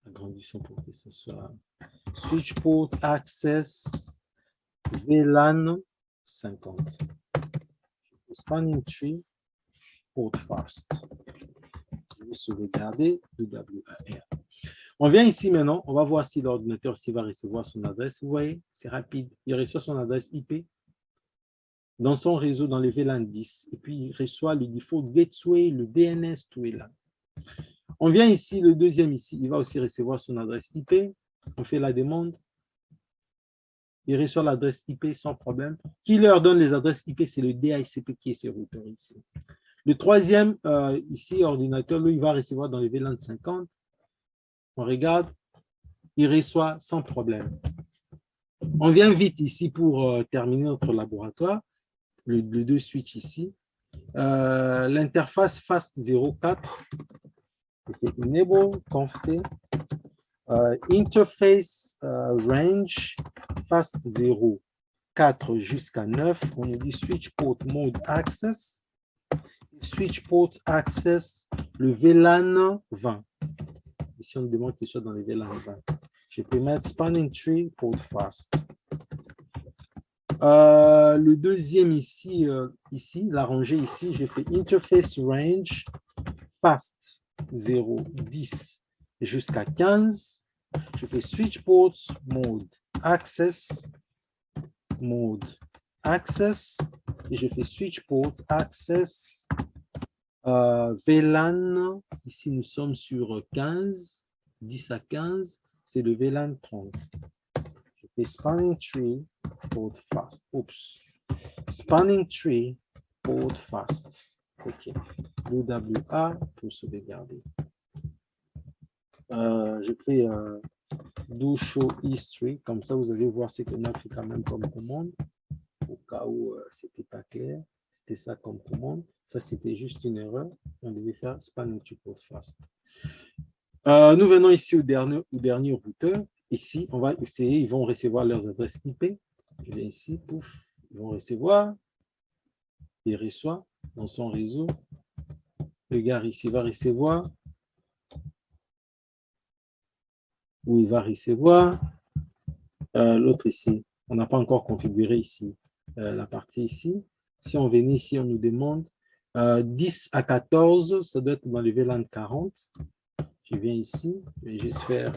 [SPEAKER 1] Agrandissons pour que ce soit. Switch port access VLAN 50. spanning tree port fast. Je vais sauvegarder WAR. On vient ici maintenant, on va voir si l'ordinateur va recevoir son adresse. Vous voyez, c'est rapide. Il reçoit son adresse IP dans son réseau dans les VLAN 10. Et puis, il reçoit le default gateway, le DNS, tout est là. On vient ici, le deuxième ici, il va aussi recevoir son adresse IP. On fait la demande. Il reçoit l'adresse IP sans problème. Qui leur donne les adresses IP? C'est le DHCP qui est ce routeur ici. Le troisième, ici, ordinateur, lui, il va recevoir dans les VLAN 50. On regarde, il reçoit sans problème. On vient vite ici pour terminer notre laboratoire. Le 2 switch ici. L'interface FAST04. Enable, config. Interface range FAST0, 4 jusqu'à 9. On nous dit switch port mode access. Switch port access, le VLAN 20. Ici, on nous demande qu'il soit dans les VLAN 20. Je peux mettre spanning tree port fast. Le deuxième ici, la rangée ici, j'ai fait interface range fast 0, 10 jusqu'à 15. Je fais switch port mode access et je fais switch port access VLAN. Ici nous sommes sur 15, 10 à 15, c'est le VLAN 30. Je fais spanning tree port fast. Oups. Spanning tree port fast. OK. WA pour sauvegarder. Je fais do show history, comme ça vous allez voir ce qu'on a fait quand même comme commande, au cas où c'était pas clair. C'était ça comme commande. Ça, c'était juste une erreur. On devait faire spanning tree port fast. Nous venons ici au dernier routeur. Ici, on va essayer, ils vont recevoir leurs adresses IP. Je viens ici, pouf, ils vont recevoir. Il reçoit dans son réseau. Le gars ici va recevoir. Où il va recevoir. L'autre ici, on n'a pas encore configuré ici la partie ici. Si on venait ici, on nous demande 10 à 14, ça doit être dans le VLAN 40. Je viens ici, je vais juste faire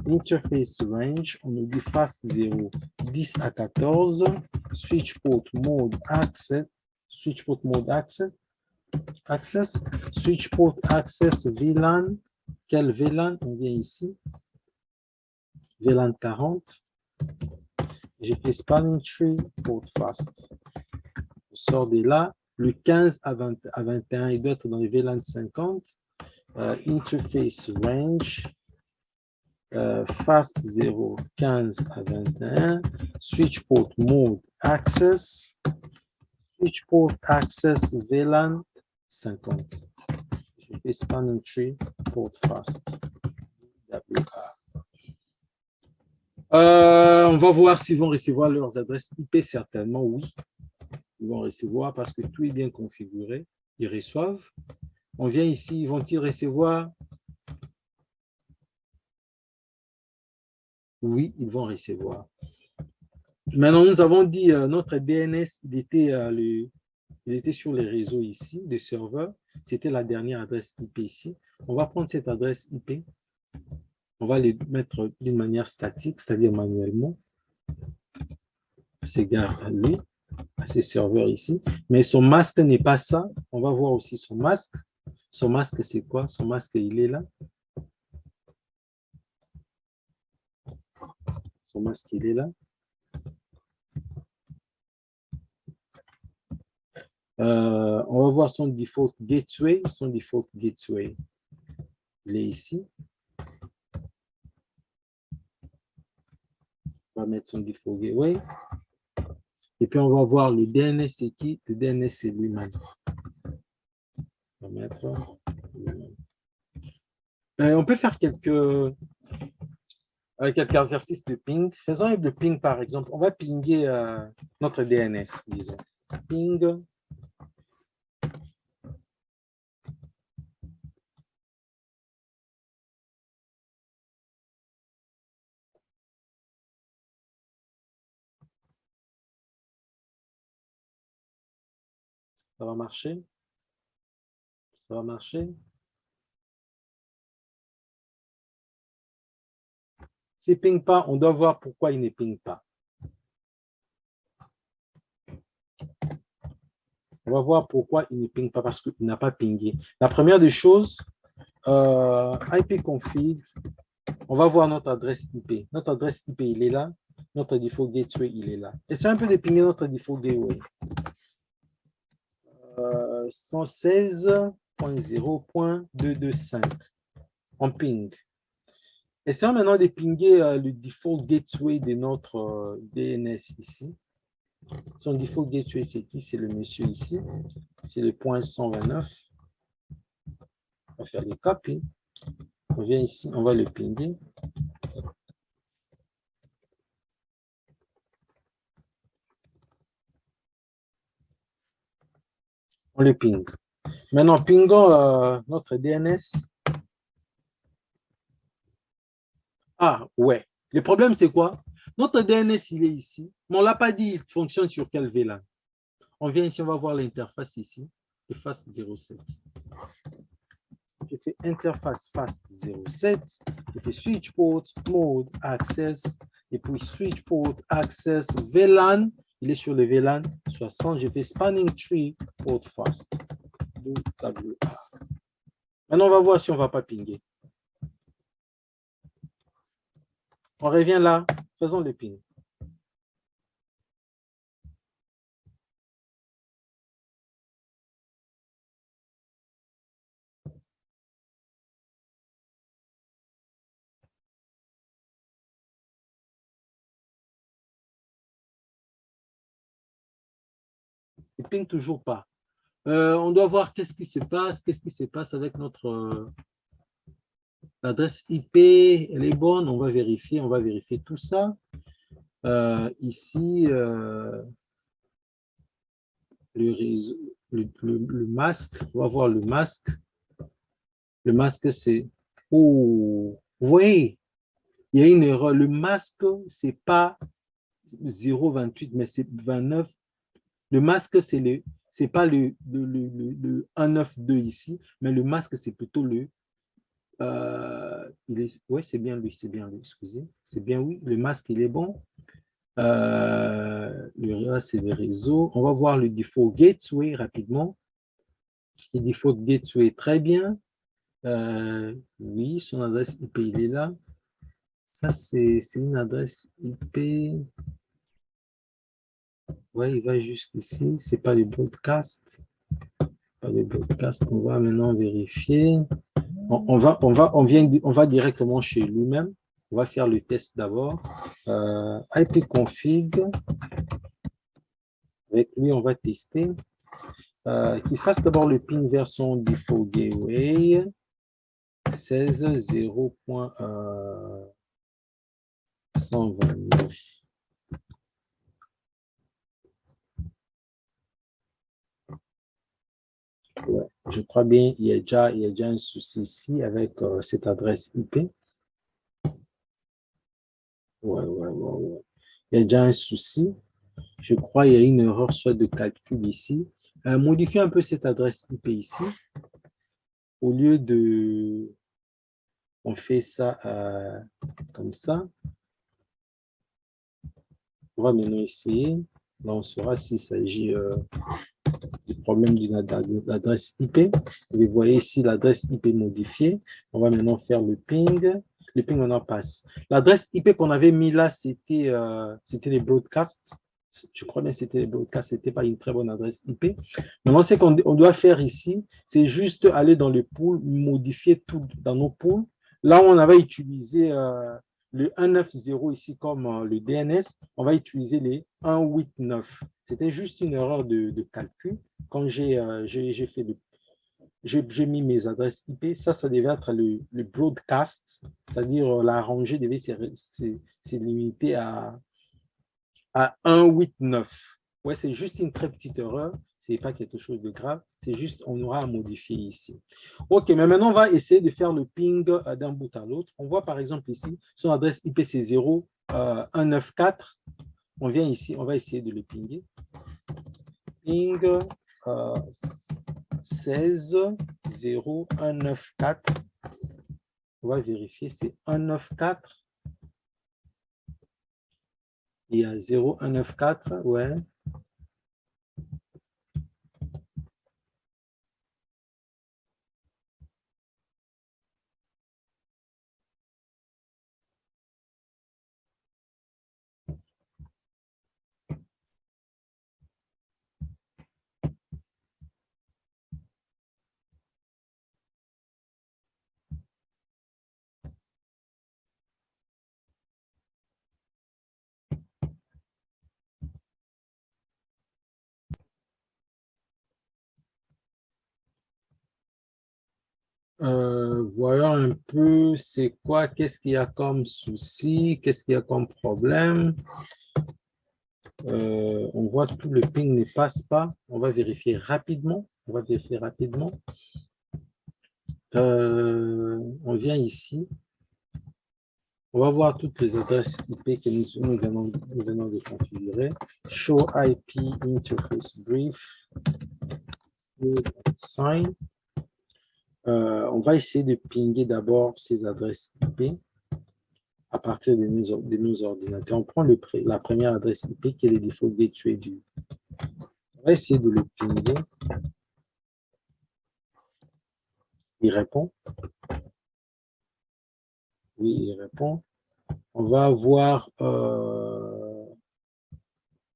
[SPEAKER 1] interface range, on nous dit fast 0, 10 à 14, switch port mode access, switch port access VLAN. Quel VLAN? On vient ici. VLAN 40. J'ai fait spanning tree port fast. Je sors de là. Le 15 à 21, il doit être dans les VLAN 50. Interface range. Fast 0, 15 à 21. Switch port mode access. Switch port access VLAN 50. Je fais spanning tree port fast. On va voir s'ils vont recevoir leurs adresses IP. Certainement, oui. Ils vont recevoir parce que tout est bien configuré. Ils reçoivent. On vient ici, vont-ils recevoir? Oui, ils vont recevoir. Maintenant, nous avons dit notre DNS, il était sur les réseaux ici, des serveurs. C'était la dernière adresse IP ici. On va prendre cette adresse IP. On va les mettre d'une manière statique, c'est-à-dire manuellement. C'est gare à lui, à ces serveurs ici. Mais son masque n'est pas ça. On va voir aussi son masque. Son masque, c'est quoi? Son masque, il est là. Son masque, il est là. On va voir son default gateway. Son default gateway, il est ici. On va mettre son default gateway. Et puis, on va voir le DNS, c'est qui? Le DNS, c'est lui-même. On va mettre on peut faire quelques exercices de ping. Faisons le ping, par exemple. On va pinguer notre DNS, disons. Ping. Ça va marcher? Ça va marcher? S'il ne ping pas, on doit voir pourquoi il ne ping pas. On va voir pourquoi il ne ping pas, parce qu'il n'a pas pingé. La première des choses, ipconfig, on va voir notre adresse IP. Notre adresse IP, il est là. Notre default gateway, il est là. Essayez un peu de pinguer notre default gateway. 116.0.225. On ping. Essayons maintenant de pinguer le default gateway de notre DNS ici. Son default gateway, c'est qui? C'est le monsieur ici. C'est le point 129. On va faire le copy. On vient ici, on va le pinguer. On le ping. Maintenant, pingons notre DNS. Ah, ouais. Le problème, c'est quoi? Notre DNS, il est ici, mais on ne l'a pas dit, il fonctionne sur quel VLAN. On vient ici, on va voir l'interface ici, interface 07. Je fais interface fast 07, je fais switch port, mode, access, et puis switch port, access, VLAN, il est sur le VLAN 60, je fais spanning tree, port fast. Maintenant, on va voir si on ne va pas pinguer. On revient là, faisons le ping. Il ne ping toujours pas. On doit voir qu'est-ce qui se passe avec notre l'adresse IP, elle est bonne, on va vérifier tout ça. Ici, le réseau, le masque, on va voir le masque. Le masque, c'est... Oh, oui, il y a une erreur. Le masque, c'est pas 0,28, mais c'est 29. Le masque, c'est pas le 192 ici, mais le masque, c'est plutôt le... oui, c'est bien lui, excusez. C'est bien, oui, le masque, il est bon. Le reste, c'est les réseaux. On va voir le default gateway rapidement. Le default gateway, très bien. Oui, son adresse IP, il est là. Ça, c'est une adresse IP. Oui, il va jusqu'ici. Ce n'est pas le broadcast. Pas le broadcast. On va maintenant vérifier. On va directement chez lui-même. On va faire le test d'abord. ipconfig. Avec lui, on va tester. Qu'il fasse d'abord le ping vers son default gateway 16.0.129. Ouais, je crois bien il y a déjà un souci ici avec cette adresse IP. Ouais. Il y a déjà un souci. Je crois qu'il y a une erreur soit de calcul ici. Modifiez un peu cette adresse IP ici. Au lieu de... On fait ça comme ça. On va maintenant essayer. Là, on saura s'il s'agit du problème d'une adresse IP. Vous voyez ici l'adresse IP modifiée. On va maintenant faire le ping. Le ping maintenant passe. L'adresse IP qu'on avait mis là, c'était les broadcasts. Je crois bien que c'était les broadcasts. Ce n'était pas une très bonne adresse IP. Maintenant, ce qu'on doit faire ici, c'est juste aller dans le pool, modifier tout dans nos pools. Là où on avait utilisé le 190 ici comme le DNS, on va utiliser les 189. C'était juste une erreur de calcul. Quand j'ai mis mes adresses IP, ça devait être le broadcast, c'est-à-dire la rangée devait se limiter à 189. Ouais, c'est juste une très petite erreur. Ce n'est pas quelque chose de grave. C'est juste, on aura à modifier ici. OK, mais maintenant, on va essayer de faire le ping d'un bout à l'autre. On voit par exemple ici, son adresse IP, c'est 0,194. On vient ici, on va essayer de le pinguer. Ping 16 0 1 9 4. On va vérifier, c'est 1 9 4. Il y a 0 1 9 4, ouais. Voyons un peu, c'est quoi, qu'est-ce qu'il y a comme souci, qu'est-ce qu'il y a comme problème. On voit que tout le ping ne passe pas. On va vérifier rapidement. On va vérifier rapidement. On vient ici. On va voir toutes les adresses IP que nous venons de configurer. Show IP interface brief. Sign. On va essayer de pinguer d'abord ces adresses IP à partir de nos ordinateurs. On prend la première adresse IP qui est le default gateway du. On va essayer de le pinguer. Il répond. Oui, il répond. On va avoir,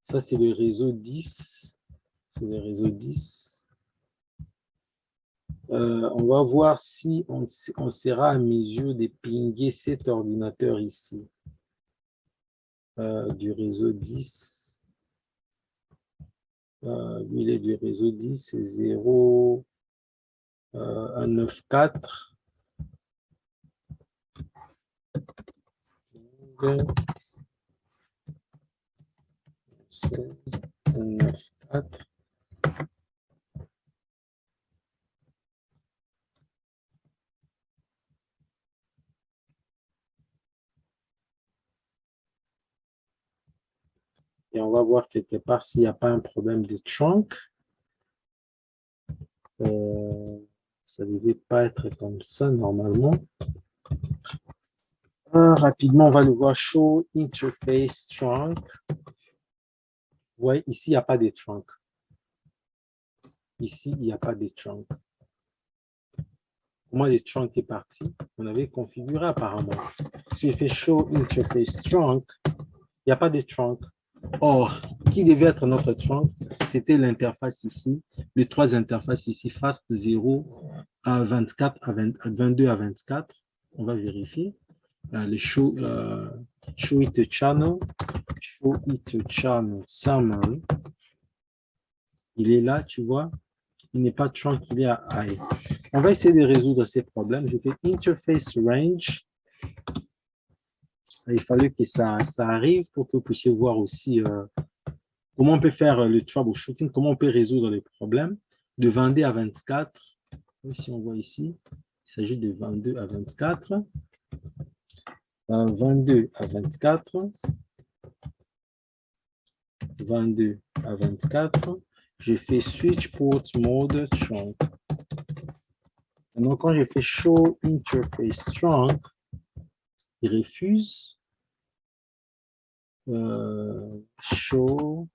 [SPEAKER 1] ça c'est le réseau 10. C'est le réseau 10. On va voir si on sera à mesure de pinguer cet ordinateur ici du réseau 10. Lui, il est du réseau 10, c'est 0, 1, 9, 4. 16, 1, 9, 4. Et on va voir quelque part s'il n'y a pas un problème de trunk. Ça ne devait pas être comme ça normalement. Rapidement, on va le voir. Show interface trunk. Ouais, ici, il n'y a pas de trunk. Ici, il n'y a pas de trunk. Comment le trunk est parti? On avait configuré apparemment. Si je fais show interface trunk, il n'y a pas de trunk. Or, qui devait être notre trunk? C'était l'interface ici, les trois interfaces ici, fast 0 à 24, à 22 à 24. On va vérifier. Le show it channel, show it channel summary. Il est là, tu vois. Il n'est pas trunk, il est à I. On va essayer de résoudre ces problèmes. Je fais interface range. Il fallait que ça arrive pour que vous puissiez voir aussi comment on peut faire le troubleshooting, comment on peut résoudre les problèmes de 22 à 24. Si on voit ici, il s'agit de 22 à 24. 22 à 24. 22 à 24. Je fais switch port mode trunk. Donc, quand je fais show interface trunk, il refuse. Show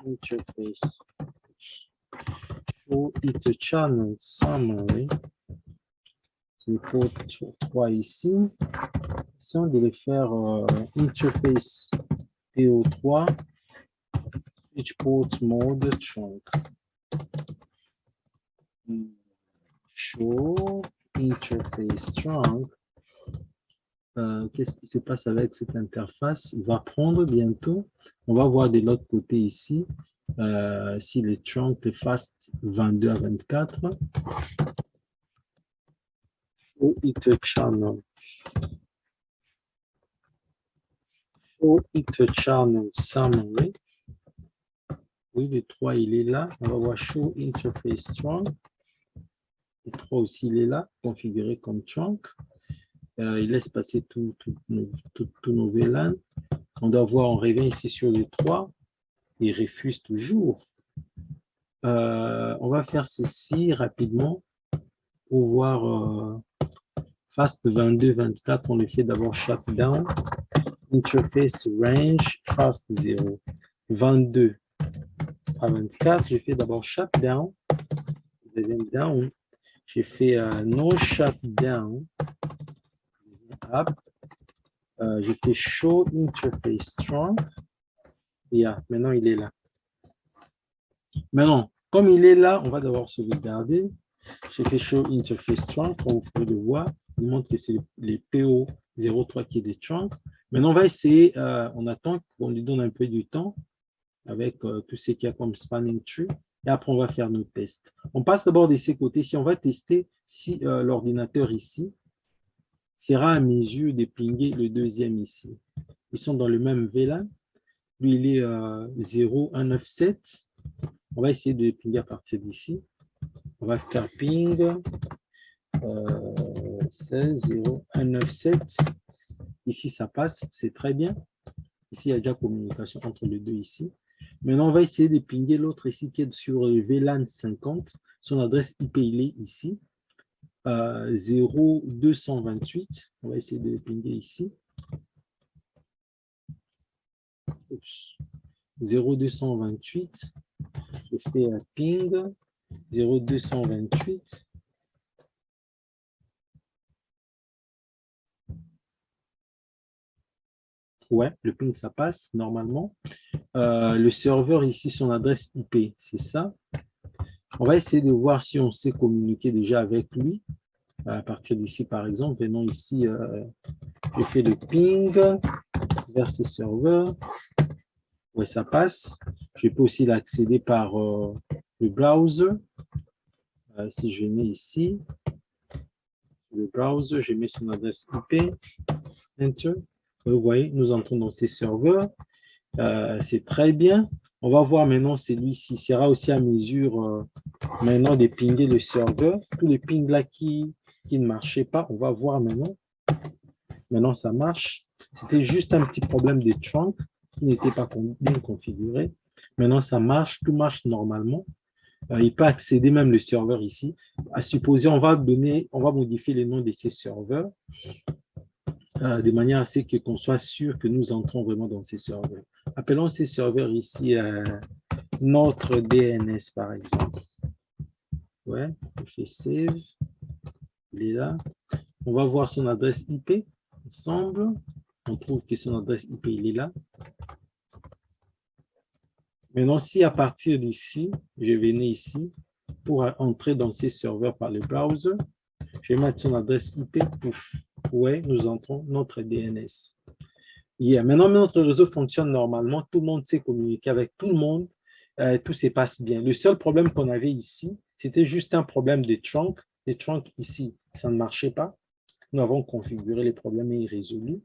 [SPEAKER 1] interface. Show it channel summary. C'est le port 3 ici. Si on devait faire interface PO3, switch port mode trunk. Show interface trunk. Qu'est-ce qui se passe avec cette interface? Il va prendre bientôt. On va voir de l'autre côté ici si le trunk est fast 22 à 24. Show it channel. Show it channel summary. Oui, le 3, il est là. On va voir show interface trunk. Le 3 aussi, il est là, configuré comme trunk. Il laisse passer tous nos VLAN. On doit voir, on revient ici sur le 3. Il refuse toujours. On va faire ceci rapidement pour voir fast 22-24. On le fait d'abord shutdown. Interface range fast 0. 22 à 24, j'ai fait d'abord shutdown. Deuxième down. J'ai fait no shutdown. App. J'ai fait show interface strong. Yeah, maintenant il est là. Maintenant, comme il est là, on va d'abord sauvegarder. J'ai fait show interface strong, comme vous pouvez le voir. Il montre que c'est les PO03 qui est des trunks. Maintenant, on va essayer, on attend qu'on lui donne un peu du temps avec tout ce qu'il y a comme spanning tree. Et après, on va faire nos tests. On passe d'abord de ces côtés. Si on va tester si l'ordinateur ici sera à mesure de pinguer le deuxième ici. Ils sont dans le même VLAN. Lui, il est 0197. On va essayer de pinguer à partir d'ici. On va faire ping 160197. Ici, ça passe, c'est très bien. Ici, il y a déjà communication entre les deux ici. Maintenant, on va essayer de pinguer l'autre ici qui est sur VLAN 50. Son adresse IP, il est ici. 0228. On va essayer de le pinguer ici. Oups. 0228. Je fais un ping 0228. Ouais, le ping, ça passe normalement. Le serveur ici, son adresse IP, c'est ça. On va essayer de voir si on sait communiquer déjà avec lui. À partir d'ici, par exemple, venons ici, je fais le ping vers ce serveur. Oui, ça passe. Je peux aussi l'accéder par le browser. Si je mets ici, le browser, je mets son adresse IP, Enter. Vous voyez, nous entrons dans ces serveurs. C'est très bien. On va voir maintenant celui-ci sera aussi à mesure maintenant de pinguer le serveur. Tous les pings là qui ne marchaient pas, on va voir maintenant. Maintenant, ça marche. C'était juste un petit problème de trunk qui n'était pas bien configuré. Maintenant, ça marche. Tout marche normalement. Il peut accéder même le serveur ici. À supposer, on va modifier les noms de ces serveurs de manière à ce qu'on soit sûr que nous entrons vraiment dans ces serveurs. Appelons ces serveurs ici notre DNS, par exemple. Ouais, je fais save. Il est là. On va voir son adresse IP ensemble. On trouve que son adresse IP, il est là. Maintenant, si à partir d'ici, je venais ici pour entrer dans ces serveurs par le browser, je vais mettre son adresse IP. Pouf. Ouais, nous entrons notre DNS. Yeah. Maintenant, notre réseau fonctionne normalement. Tout le monde sait communiquer avec tout le monde. Tout se passe bien. Le seul problème qu'on avait ici, c'était juste un problème de trunk. Les trunks ici, ça ne marchait pas. Nous avons configuré les problèmes et résolus.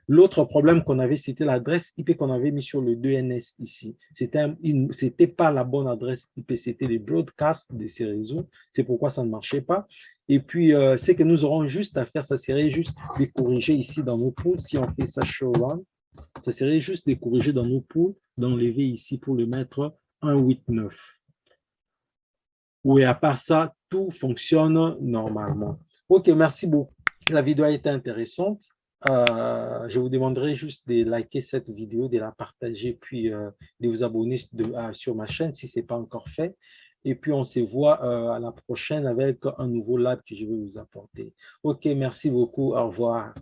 [SPEAKER 1] L'autre problème qu'on avait, c'était l'adresse IP qu'on avait mis sur le 2NS ici. C'était pas la bonne adresse IP, c'était les broadcasts de ces réseaux. C'est pourquoi ça ne marchait pas. Et puis, ce que nous aurons juste à faire, ça serait juste de corriger ici dans nos pools. Si on fait ça show run, ça serait juste de corriger dans nos pools, d'enlever ici pour le mettre 189. Oui, à part ça, tout fonctionne normalement. OK, merci beaucoup. La vidéo a été intéressante. Je vous demanderai juste de liker cette vidéo, de la partager, puis de vous abonner sur ma chaîne si ce n'est pas encore fait. Et puis, on se voit à la prochaine avec un nouveau lab que je vais vous apporter. OK, merci beaucoup. Au revoir.